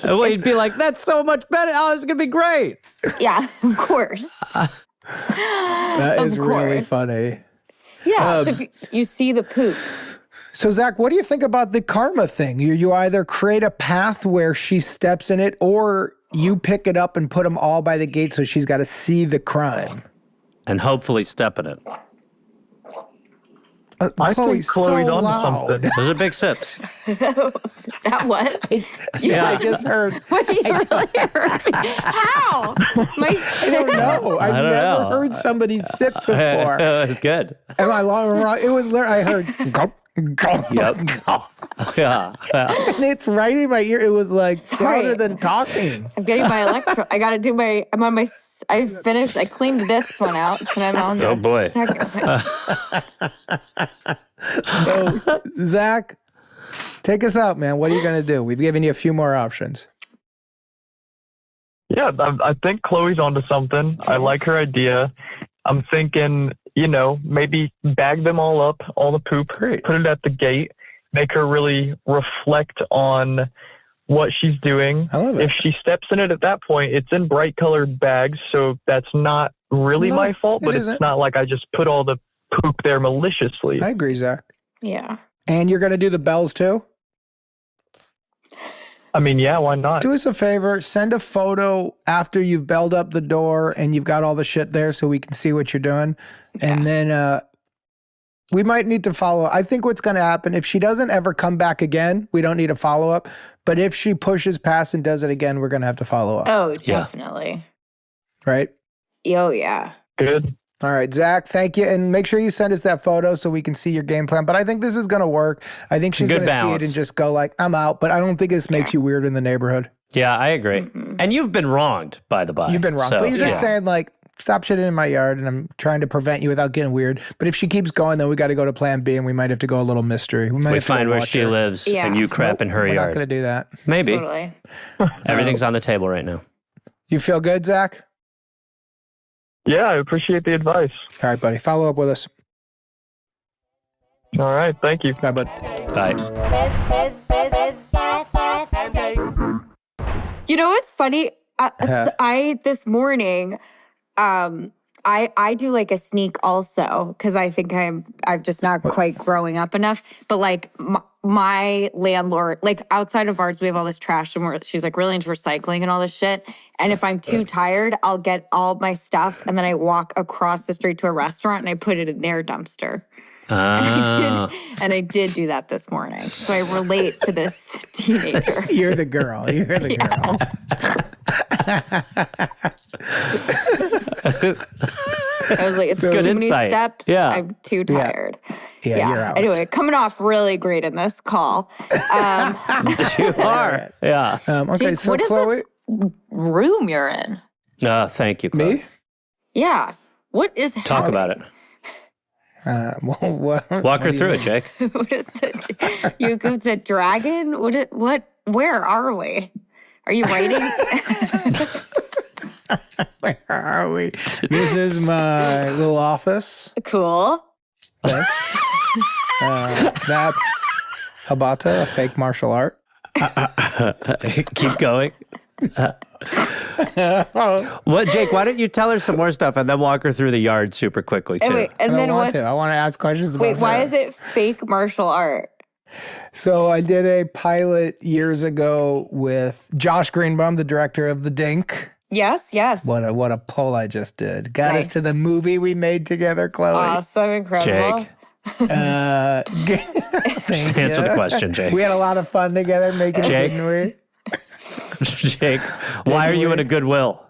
Well, he'd be like, that's so much better. Oh, this is going to be great. Yeah, of course. That is really funny. Yeah, so if you see the poops. So, Zach, what do you think about the karma thing? You either create a path where she steps in it, or you pick it up and put them all by the gate so she's got to see the crime. And hopefully step in it. I think Chloe's onto something. Those are big sips. That was? I just heard. What, you really heard me? How? I don't know. I've never heard somebody sip before. It was good. Am I wrong? It was. I heard. Gulp, Yep. Yeah. And it's right in my ear. It was like louder than talking. I'm getting my I got to do my. I'm on my. I finished. I cleaned this one out, and I'm on the boy. second one. So, Zach, take us out, man. What are you going to do? We've given you a few more options. Yeah, I think Chloe's onto something. I like her idea. I'm thinking, maybe bag them all up, all the poop, Great. Put it at the gate, make her really reflect on what she's doing. I love it. If she steps in it at that point, it's in bright colored bags, so that's not really my fault, but it's not like I just put all the poop there maliciously. I agree, Zach. Yeah. And you're going to do the bells too? I mean, yeah, why not? Do us a favor, send a photo after you've belled up the door and you've got all the shit there so we can see what you're doing. And then we might need to follow. I think what's going to happen, if she doesn't ever come back again, we don't need a follow-up. But if she pushes past and does it again, we're going to have to follow up. Oh, definitely. Right? Oh, yeah. Good. All right, Zach, thank you. And make sure you send us that photo so we can see your game plan. But I think this is going to work. I think she's going to see it and just go like, I'm out. But I don't think this makes you weird in the neighborhood. Yeah, I agree. Mm-hmm. And you've been wronged, by the by. You've been wrong. So, but you're just saying like, stop shitting in my yard and I'm trying to prevent you without getting weird. But if she keeps going, then we got to go to plan B and we might have to go a little mystery. We find where she lives and you crap in her yard. We're not going to do that. Maybe. Totally. Everything's on the table right now. You feel good, Zach? Yeah, I appreciate the advice. All right, buddy. Follow up with us. All right. Thank you. Bye, bud. Bye. You know what's funny? This morning, I do like a sneak also because I think I'm just not quite growing up enough. But like my landlord, like outside of ours, we have all this trash and she's like really into recycling and all this shit. And if I'm too tired, I'll get all my stuff and then I walk across the street to a restaurant and I put it in their dumpster. And I did do that this morning. So I relate to this teenager. You're the girl. You're the girl. I was like, it's good too many steps. Yeah. I'm too tired. Yeah. You're out. Anyway, coming off really great in this call. You are. Yeah. Okay, Jake, so what is Chloe, this room you're in? Thank you, Chloe. Me? Yeah. What is Talk about it. Walk her through it, Jake. What is it? It's a dragon? Where are we? Are you writing? Where are we? This is my little office. Cool. Thanks. That's Habata, a fake martial art. Keep going. What, Jake? Why don't you tell her some more stuff and then walk her through the yard super quickly too? I want to ask questions about why is it fake martial art? So I did a pilot years ago with Josh Greenbaum, the director of The Dink. Yes. What a pull I just did. Got us to the movie we made together, Chloe. Awesome, incredible. Jake. Answer the question, Jake. We had a lot of fun together making it, didn't we? Jake, why are you in a Goodwill?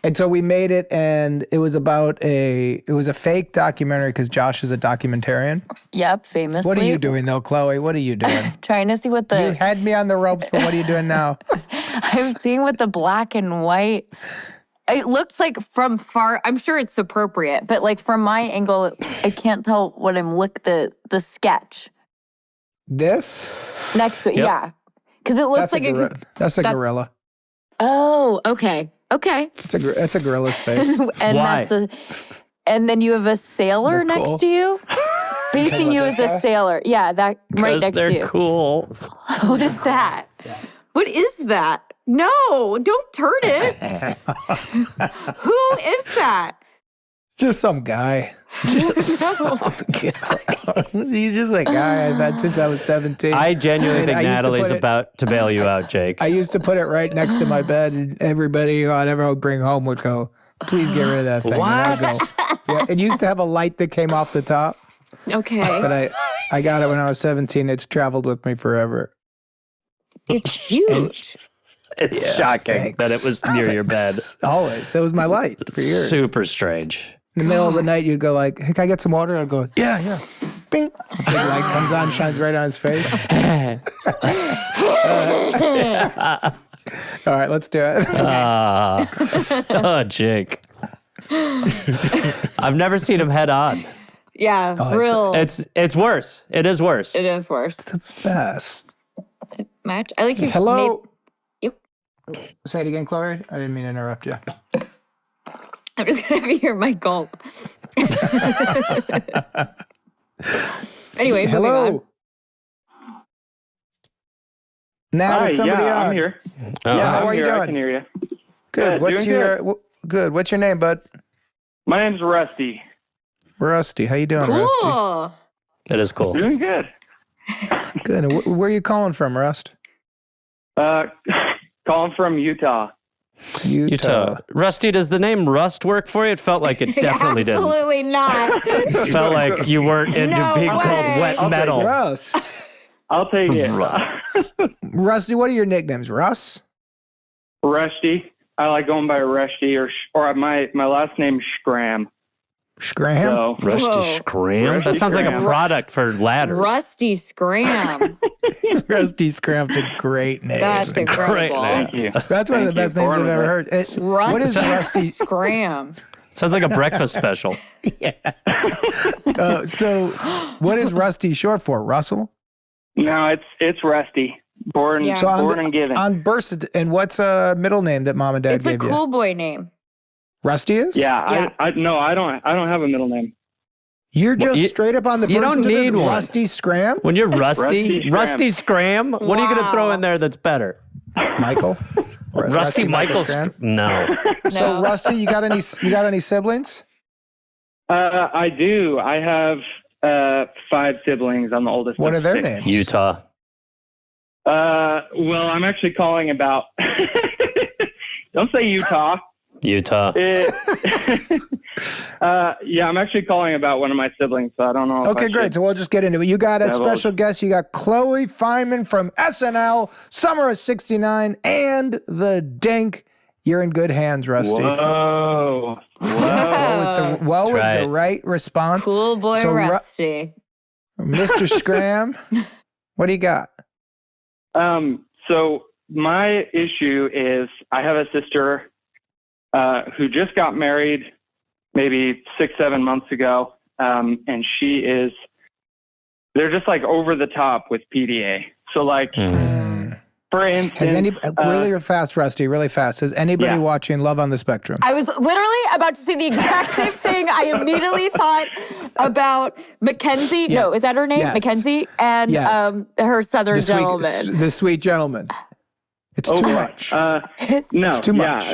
And so we made it, and it was a fake documentary because Josh is a documentarian. Yep, famously. What are you doing though, Chloe? What are you doing? Trying to see what the... You had me on the ropes, but what are you doing now? I'm seeing what the black and white... It looks like from far... I'm sure it's appropriate, but like from my angle, I can't tell what I'm the sketch. This? Next to it, yeah. Because it looks like... That's a gorilla. Oh, okay. It's a gorilla's face. And Why? And then you have a sailor next to you? Facing you is a sailor. Yeah, that right next to you. They're cool. What is that? What is that? No, don't turn it. Who is that? Just some guy. He's just a guy I've had since I was 17. I genuinely think Natalie's about to bail you out, Jake. I used to put it right next to my bed, and everybody whatever I would bring home would go, please get rid of that thing. What? It used to have a light that came off the top. Okay. But I got it when I was 17. It's traveled with me forever. It's huge. It's shocking that it was near your bed. Always. It was my light for years. Super strange. In the middle of the night, you'd go like, "Hey, can I get some water?" I'd go, "Yeah." Bing. Big light comes on, shines right on his face. All right, let's do it. Oh, Jake. I've never seen him head on. Yeah, real. It's worse. It is worse. It is worse. The best. Match. I like you. Hello. Yep. Say it again, Chloe. I didn't mean to interrupt you. I'm just gonna have you hear my gulp. Anyway, moving on. Now is somebody on? I'm here. How are you doing? I can hear you. Good. Good. What's your name, bud? My name's Rusty. Rusty. How you doing, Rusty? Cool. It is cool. Doing good. Good. And where are you calling from, Rust? Calling from Utah. Utah. Rusty, does the name Rust work for you? It felt like it definitely didn't. Absolutely not. It felt like you weren't into being called wet metal. Rust. I'll take it. Rusty, what are your nicknames? Russ? Rusty. I like going by Rusty or my last name's Scram. Scram? So, Rusty Scram? That sounds like a product for ladders. Rusty Scram. Rusty Scram's a great name. That's incredible. Thank you. That's one of the best names I've ever heard. What is Rusty? Scram. Sounds like a breakfast special. So what is Rusty short for? Russell? No, it's Rusty. Born and given. On birth, and what's a middle name that mom and dad It's a gave you? cool boy name. Rusty is? Yeah. I don't have a middle name. You're just straight up on the birth You don't certificate, need one. Rusty Scram? When you're Rusty Scram, what are you going to throw Wow. in there that's better? Michael? Rusty Michael Scram? No. So No. Rusty, you got any siblings? I do. I have 5 siblings. I'm the oldest. What of are their 6. names? Utah. Well, I'm actually calling about. Don't say Utah. Utah. I'm actually calling about one of my siblings, so I don't know. Okay, great. So we'll just get into it. You got a special guest. You got Chloe Fineman from SNL, Summer of '69, and the Dink. You're in good hands, Rusty. Whoa. What was the right response? Cool boy Rusty. Mr. Scram, what do you got? So my issue is I have a sister who just got married maybe 6-7 months ago. And they're just like over the top with PDA. So like, for instance, really fast, Rusty, really fast. Is anybody watching Love on the Spectrum? I was literally about to say the exact same thing. I immediately thought about Mackenzie. Yeah. No, is that her name? Yes. Mackenzie? And her Southern gentleman. The sweet gentleman. It's too much. No, it's too much.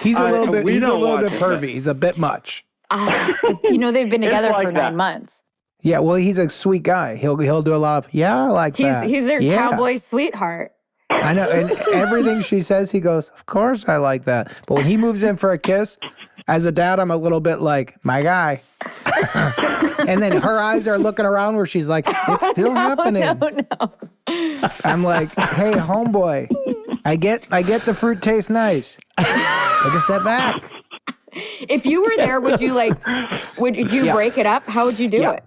He's a little bit pervy. He's a bit much. But, they've been together like for 9 that. months. Yeah, well, he's a sweet guy. He'll do a lot of I like that. He's her cowboy sweetheart. I know, and everything she says, he goes, "Of course, I like that." But when he moves in for a kiss, as a dad, I'm a little bit like, "My guy," and then her eyes are looking around where she's like, "It's still happening." No. I'm like, "Hey, homeboy, I get the fruit tastes nice. Take a step back." If you were there, would you break it up? How would you do it?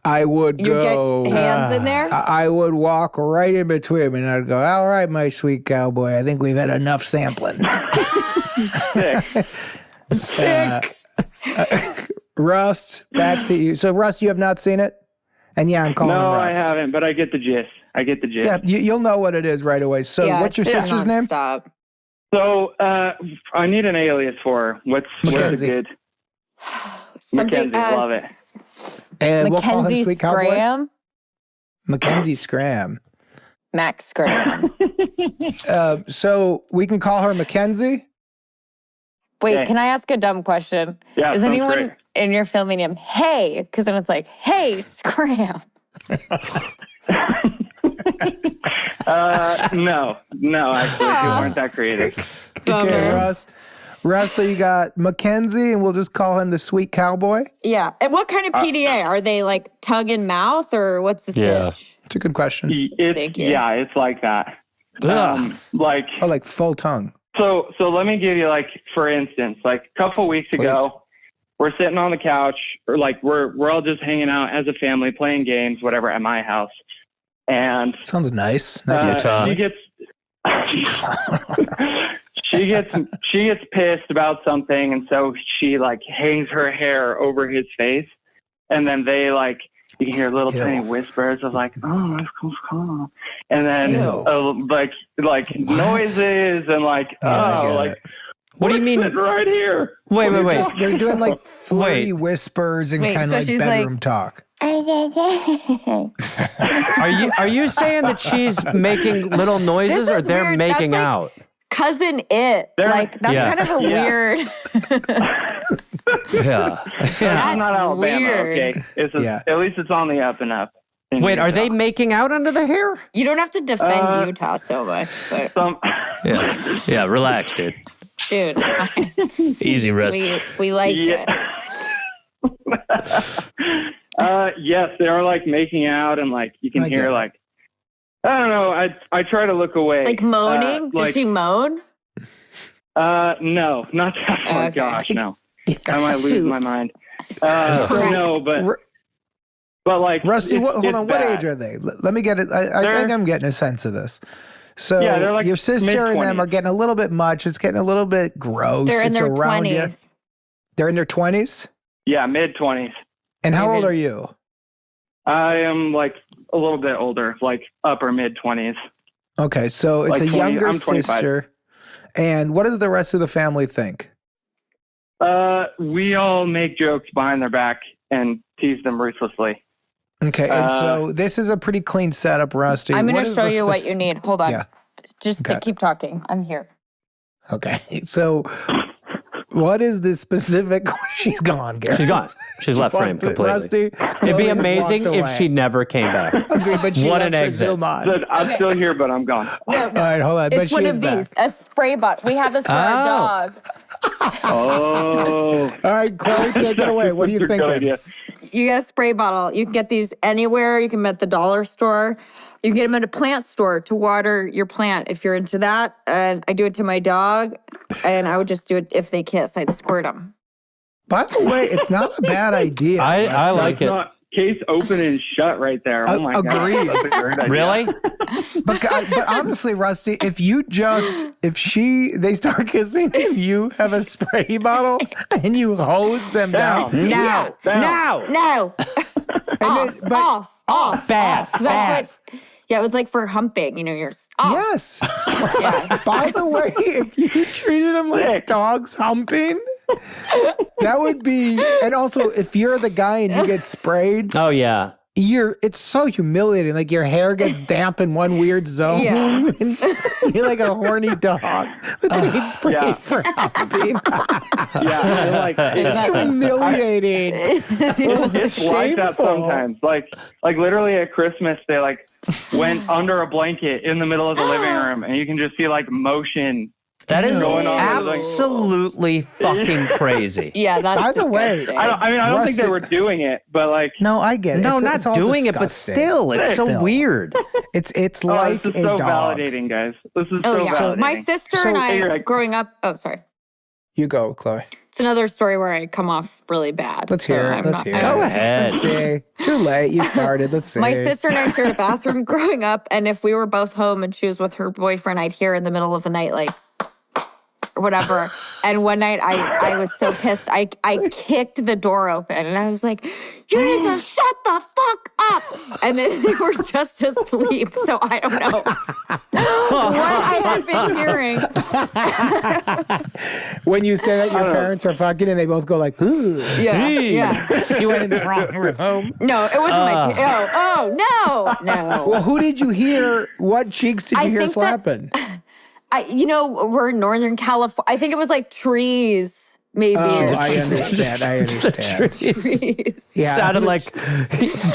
I would You go. get hands in there? I would walk right in between them, and I'd go, "All right, my sweet cowboy. I think we've had enough sampling." Sick. Rust, back to you. So, Rust, you have not seen it? And I'm calling him No, Rust. I haven't, but I get the gist. Yeah, you'll know what it is right away. So, what's your sister's name? Stop. So, I need an alias for her. What's a Mackenzie. good? Something Mackenzie, love it. And we'll call him Mackenzie Sweet Cowboy. Scram? Mackenzie Scram. Max Scram. So, we can call her Mackenzie? Wait, Okay. can I ask a dumb question? Yeah, Is sounds anyone great. in your family named Hey? Because then it's like, Hey, Scram. No, actually, you weren't that creative. Okay, Russ, so you got Mackenzie, and we'll just call him the Sweet Cowboy? Yeah. And what kind of PDA? Are they like tongue and mouth or what's the Yeah. stitch? It's a good question. Thank you. Yeah, it's like that. Like, Oh, like full tongue. so let me give you, like, for instance, like a couple weeks ago, we're sitting on the couch, or like we're all just hanging out as a family, playing games, whatever, at my house. And sounds nice. She gets pissed about something, and so she like hangs her hair over his face, and then they like, you can hear little tiny whispers of like, oh, that's cool, and then like noises and like, what do you mean right here? Wait. They're doing like flirty whispers and kind of like bedroom talk. Are you saying that she's making little noises, or they're weird. making That's out? Cousin It. Like, that's kind of a weird. That's not Alabama, weird. okay? At least it's on the up and up. Wait, are they making out under the hair? You don't have to defend Utah so much. But Yeah, relax, dude. dude, it's fine. Easy rest. We like it. Yes, they are like making out, and like you can hear like, I don't know. I try to look away. Like moaning? Did she moan? No, not that. Oh my gosh, no. I might lose my mind. No, but like, Rusty, hold on. What age are they? Let me get it. I think I'm getting a sense of this. So they're like your sister mid-20s. and them are getting a little bit much. It's getting a little bit gross. They're in it's their around 20s. you. They're in their 20s? Yeah, mid-20s. And how old are you? I am like a little bit older, like upper mid-20s. Okay, so it's like a younger I'm 25. sister. And what does the rest of the family think? We all make jokes behind their back and tease them ruthlessly. Okay, and so this is a pretty clean setup, Rusty. I'm going to show you what you need. Hold on. Yeah. Just to keep talking. I'm here. Okay, so what is the specific? She's gone, Gareth. She's gone. She's left frame completely. Rusty, It'd be amazing if she never came back. Okay, but she What left an her exit. Zoom on. I'm still here, but I'm gone. No, All right, hold on. it's but one she of is back. these. A spray bottle. We have this for our dog. Oh. All right, Chloe, take it away. What are you thinking? You get a spray bottle. You can get these anywhere. You can get at the dollar store. You can get them at a plant store to water your plant if you're into that. And I do it to my dog, and I would just do it if they kiss. I'd squirt them. By the way, it's not a bad idea. I like it. Case open and shut right there. Oh my Agreed. God. That's a great idea. Really? But honestly, Rusty, if they start kissing and you have a spray bottle and you hose them down. Now. No. Off. Fast. Yeah, it was like for humping. You know, you're off. Yes. Yeah. By the way, if you treated them like dogs humping, that would be. And also, if you're the guy and you get sprayed, Oh, yeah. it's so humiliating. Like your hair gets damp in one weird zone. Yeah. And you're like a horny dog that's being sprayed for humping. Yeah, like It's humiliating. it's like that Shameful. sometimes. Like literally at Christmas, they like went under a blanket in the middle of the living room, and you can just see like motion. That is going on. absolutely fucking crazy. Yeah, that's By the way, disgusting. I don't think they Rusty- were doing it, but like, No, I get it. No, It's not all doing it, but disgusting. still, it's so Still. weird. It's this like is a so dog. validating, guys. This is Oh, so yeah. validating. My sister So- and I, You're right. growing up, sorry. You go, Chloe. It's another story where I come off really bad. Let's so hear it. I'm Let's not- hear I'm it. not- Go ahead. Let's see. Too late. You started. Let's see. My sister and I shared a bathroom growing up, and if we were both home and she was with her boyfriend, I'd hear in the middle of the night, like, or whatever. And one night I was so pissed, I kicked the door open, and I was like, you need to shut the fuck up. And then they were just asleep, so I don't know what I had been hearing. When you say that your parents are fucking and they both go like, ooh. Yeah. You went in the wrong room. No, it wasn't my no. Well, who did you hear? What cheeks did you I hear think that- slapping? We're in Northern California. I think it was like trees, maybe. Oh, or I understand. I understand. trees. Yeah. Sounded like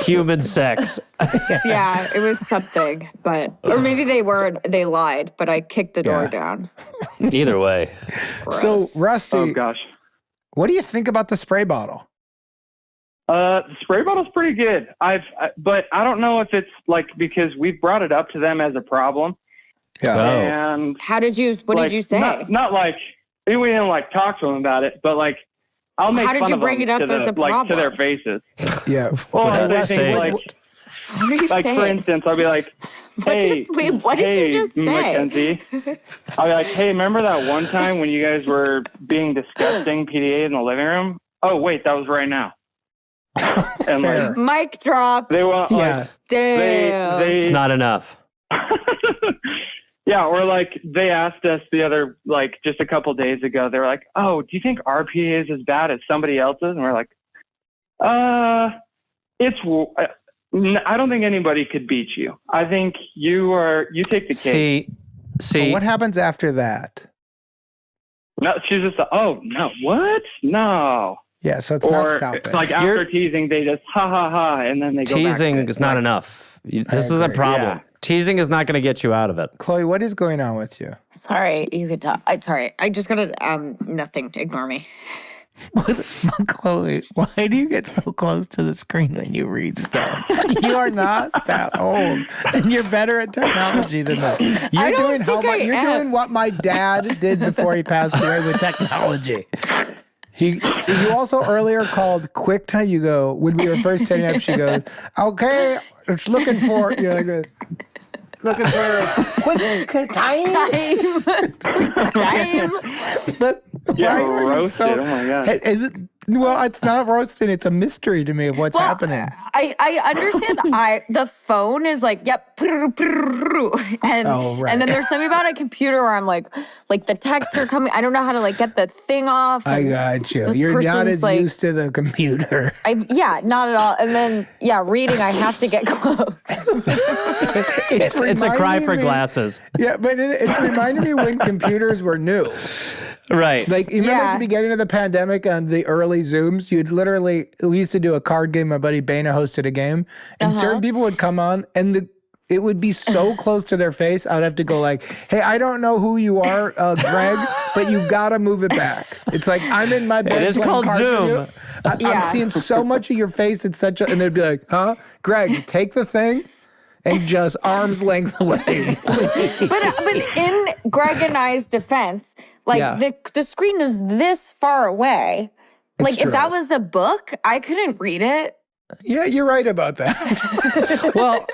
human sex. Yeah, it was something, or maybe they lied, but I kicked the door Yeah. down. Either way. So, Gross. Rusty, Oh gosh. what do you think about the spray bottle? The spray bottle's pretty good. But I don't know if it's like because we've brought it up to them as a problem. Yeah. Oh. And What did you say? not like we didn't like talk to them about it, but like I'll make How did fun you of bring them it up to as a like to their problem? faces. Yeah. Well, What did I I say? think like What are you like for saying? instance, I'll be like, hey, What did you just say? Mackenzie. I'll be like, hey, remember that one time when you guys were being disgusting PDA in the living room? Oh wait, that was right now. And Fair. Mic drop. they want like Damn. It's not enough. Yeah, or like they asked us the other, like just a couple days ago, they were like, oh, do you think our PA is as bad as somebody else's? And we're like, I don't think anybody could beat you. I think you take the cake. See, What happens after that? No, she's just, oh, no, what? No. Yeah, so it's not stopping. Like after teasing, they just ha ha ha, and then they go teasing back to is not enough. This is a agree. problem. Yeah. Teasing is not going to get you out of it. Chloe, what is going on with you? Sorry, you could talk. Sorry, I just gotta nothing. Ignore me. Chloe, why do you get so close to the screen when you read stuff? You are not that old, and you're better at technology than that. You're doing what my dad did before he passed away with technology. You also earlier called QuickTime. You go, when we were first setting up, she goes, okay, it's looking for, looking for quick time. Time. But Yeah, why are you roasted. Oh my God. Is it? Well, it's not roasting. It's a mystery to me of what's happening. I understand. The phone is like, yep, and right. and then there's something about a computer where I'm like the texts are coming. I don't know how to like get the thing off. I and got you. this You're not person's, as like- used to the computer. Not at all. And then reading, I have to get close. It's a cry reminding for me- glasses. Yeah, but it's reminding me when computers were new. Right. Like, you remember Yeah. at the beginning of the pandemic on the early Zooms, we used to do a card game. My buddy Bana hosted a game, and certain people would come on, and it would be so close to their face, I'd have to go like, hey, I don't know who you are, Greg, but you've got to move it back. It's like, I'm in my bed. It is playing called cards with Zoom. you. I'm Yeah. seeing so much of your face. It's such a, and they'd be like, huh? Greg, take the thing and just arm's length away. But in Greg and I's defense, the screen is this far away. Like true. if that was a book, I couldn't read it. Yeah, you're right about that. Well,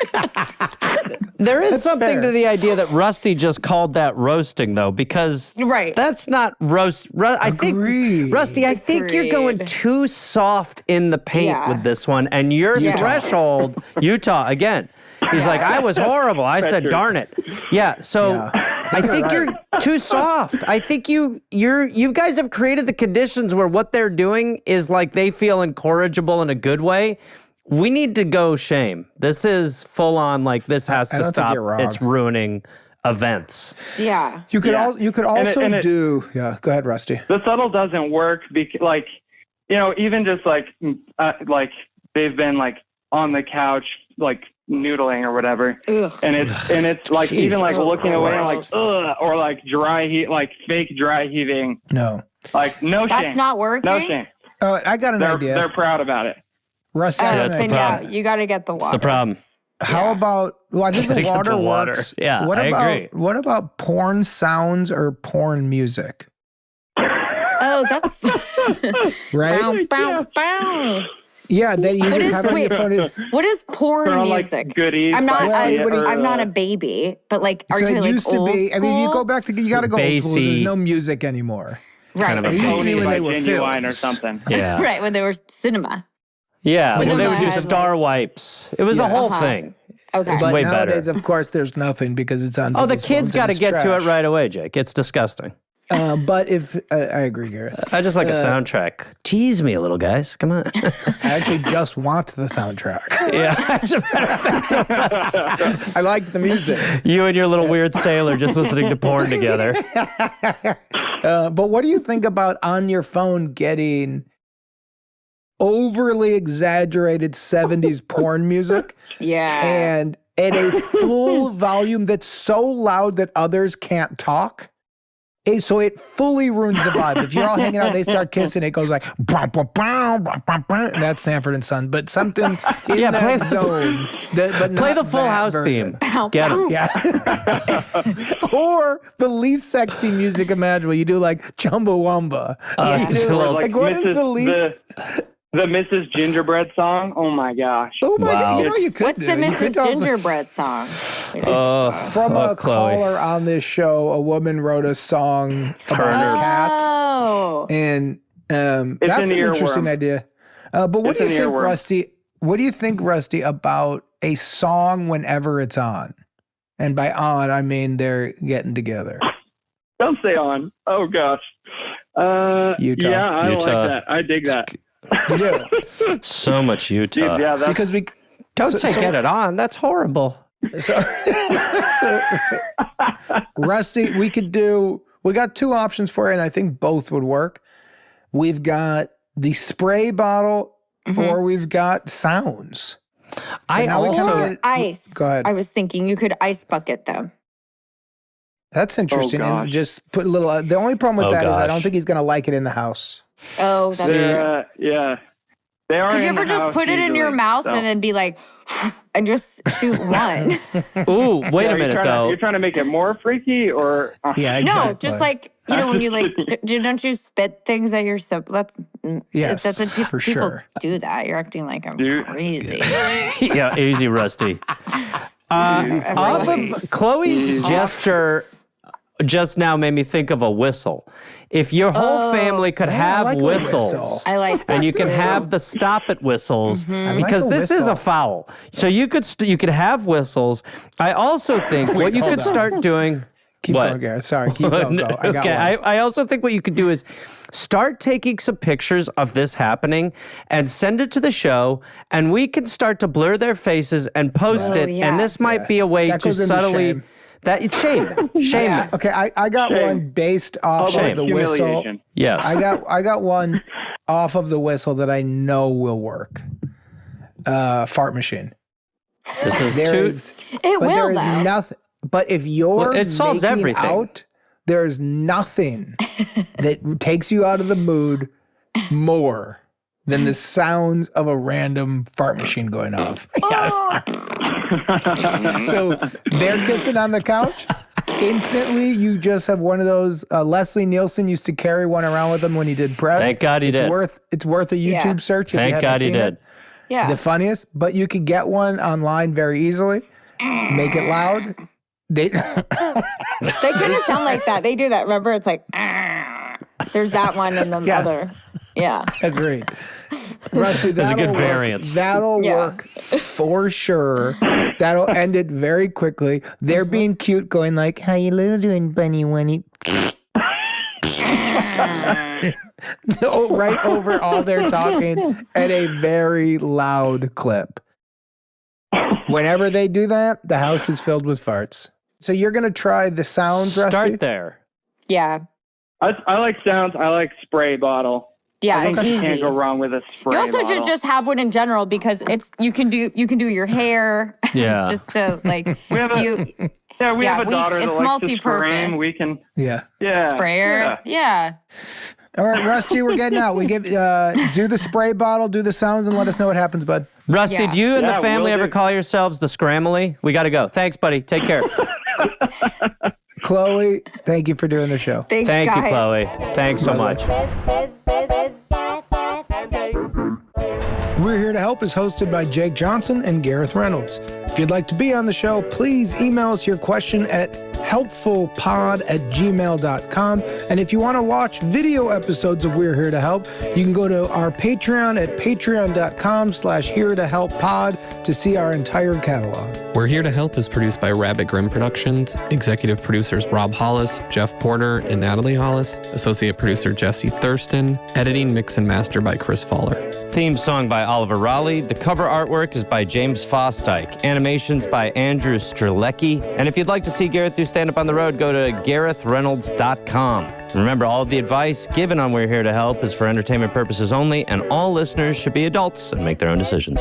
there is something fair. to the idea that Rusty just called that roasting, though, because Right. that's not I think, Agreed. Rusty, I think you're going Agreed. too soft in the paint Yeah. with this one, and your threshold, Utah, again. He's like, I was horrible. I said, darn it. Yeah, so Yeah. I think you're too soft. I think you guys have created the conditions where what they're doing is like they feel incorrigible in a good way. We need to go shame. This is full on like this has I to don't think stop. you're wrong. It's ruining events. Yeah. You could Yeah. you could also And it- do. Yeah, go ahead, Rusty. The subtle doesn't work because, like, even just like they've been like on the couch, like noodling or whatever, and it's like Jesus even like looking away and like Christ. ugh, or like fake dry heaving, No. like no shame. That's not working. No shame. I got an They're idea. proud about it. Rusty, I got an that's the idea. problem. You got to get the water. It's the problem. How about, well, I think Gotta the get water the water. works. Yeah, what I about, agree. What about porn sounds or porn music? Oh, that's Right? bow, bow, bow. Yeah, then you What just is- have on your wait. phone. What is porn They're on, music? like Goodies. I'm not. by Sia, or, I'm not a baby, but like, are So you it like used to old be, I mean, you school? go back to, you got to go old school. There's Bassy. no music anymore. right? kind of a It used to be Pony when by they were Genuine films. or something. Yeah. right when they were cinema. Yeah. Well, they would do Cinema had, star wipes. It was a Yes. whole Uh-huh. thing. Okay. It's But way nowadays, better. of course, there's nothing because it's on Oh, the people's kids phones got to and get it's to it trash. right away, Jake. It's disgusting. But if, I agree, Garrett. I just like a soundtrack. Tease me a little, guys. Come on. I actually just want the soundtrack. Yeah. As a matter of fact, so I like the music. you and your little weird sailor just listening to porn together. But what do you think about on your phone getting overly exaggerated 70s porn music Yeah. and at a full volume that's so loud that others can't talk? So it fully ruins the vibe. If you're all hanging out, they start kissing, it goes like, bah, bah, bah, bah, bah, bah, and that's Sanford and Son. But something in that zone. But play the Full House version. theme. Get it. Yeah. Or the least sexy music imaginable. You do like Chumbawamba. Like what is the least? The Mrs. Gingerbread song. Oh my gosh. Oh my God! You know you could. What's the Mrs. Gingerbread song? From a Chloe. caller on this show, a woman wrote a song about a cat, Oh. and that's an interesting idea. But what do you think, Rusty? What do you think, Rusty, about a song whenever it's on? And by on, I mean they're getting together. Don't say on. Oh gosh. Utah. Yeah, I like that. I dig that. You do. So much Utah. Dude, yeah, that's, Because we Don't say get it on. That's horrible. so Rusty, we got two options for it, and I think both would work. We've got the spray bottle, or we've got sounds. Or ice. Go ahead. I was thinking you could ice bucket them. That's interesting. gosh. And just put a little. The only problem with that is I gosh. don't think he's going to like it in the house. Oh, that's yeah. They are. Could you in ever the just house put it in your usually, mouth so. and then be like, and just shoot one? Ooh, wait a Are you minute trying though. you're trying to make it more freaky, or Yeah, exactly. No, just like, when you like, don't you spit things at yourself? Yes, that's what for people sure. do that. You're acting like I'm Dude. crazy. Yeah, easy, Rusty. Off of Chloe's gesture just now made me think of a whistle. If your whole family could have like a whistles, whistle. I like that and you can too. have the stop it whistles, because like a this is whistle. a foul. So you could have whistles. I also think what you hold could on. start doing. Keep What? going, Gareth. Sorry, keep going. Go. I got Okay, one. I also think what you could do is start taking some pictures of this happening and send it to the show, and we can start to blur their faces and post it. yeah. And this might be a way That to goes into subtly. shame. That it's shame. Shame. them. Okay, I got Shame. one based off Shame. of the whistle. humiliation. Yes. I got one off of the whistle that I know will work. Fart machine. This is There too. is, It but will, there is though. nothing. But if you're Well, it solves making everything. out, there's nothing that takes you out of the mood more than the sounds of a random fart machine going off. So they're kissing on the couch. Instantly, you just have one of those. Leslie Nielsen used to carry one around with him when he did press. Thank God he it's did. It's worth a YouTube Yeah. search. If you Thank haven't God he seen did. it. Yeah. The funniest, but you could get one online very easily. Make it loud. They They kind of sound like that. They do that. Remember? It's like, there's that one and the Yeah. other. Yeah. agreed. Rusty, That's a good that'll work. variance. That'll Yeah. work for sure. That'll end it very quickly. They're being cute, going like, "How you little doing, bunny winnie?" No, right over all their talking at a very loud clip. Whenever they do that, the house is filled with farts. So you're gonna try the sounds, Rusty? Start there. Yeah. I like sounds. I like spray bottle. Yeah. I think It's you easy. can't go wrong with a spray You also bottle. should just have one in general because you can do your hair. Yeah. Just to like We have a- you we have a daughter that it's likes to multi-purpose. scream. We can, Yeah. sprayer. Yeah. All right, Rusty, we're getting out. We give do the spray bottle, do the sounds, and let us know what happens, bud. Rusty, Yeah. do you and Yeah, the family will ever do. call yourselves the Scramily? We got to go. Thanks, buddy. Take care. Chloe, thank you for doing the show. Thanks, Thank you, guys. Chloe. Thanks so much. We're Here to Help is hosted by Jake Johnson and Gareth Reynolds. If you'd like to be on the show, please email us your question at helpfulpod@gmail.com. And if you want to watch video episodes of We're Here to Help, you can go to our Patreon at patreon.com/here-to-help-pod to see our entire catalog. We're Here to Help is produced by Rabbit Grimm Productions, executive producers Rob Hollis, Jeff Porter, and Natalie Hollis, associate producer Jesse Thurston, editing, mix, and master by Chris Fowler. Theme song by Oliver Raleigh. The cover artwork is by James Fosdyke. Animations by Andrew Strelecki. And if you'd like to see Gareth do stand-up on the road, go to GarethReynolds.com. Remember, all of the advice given on We're Here to Help is for entertainment purposes only, and all listeners should be adults and make their own decisions.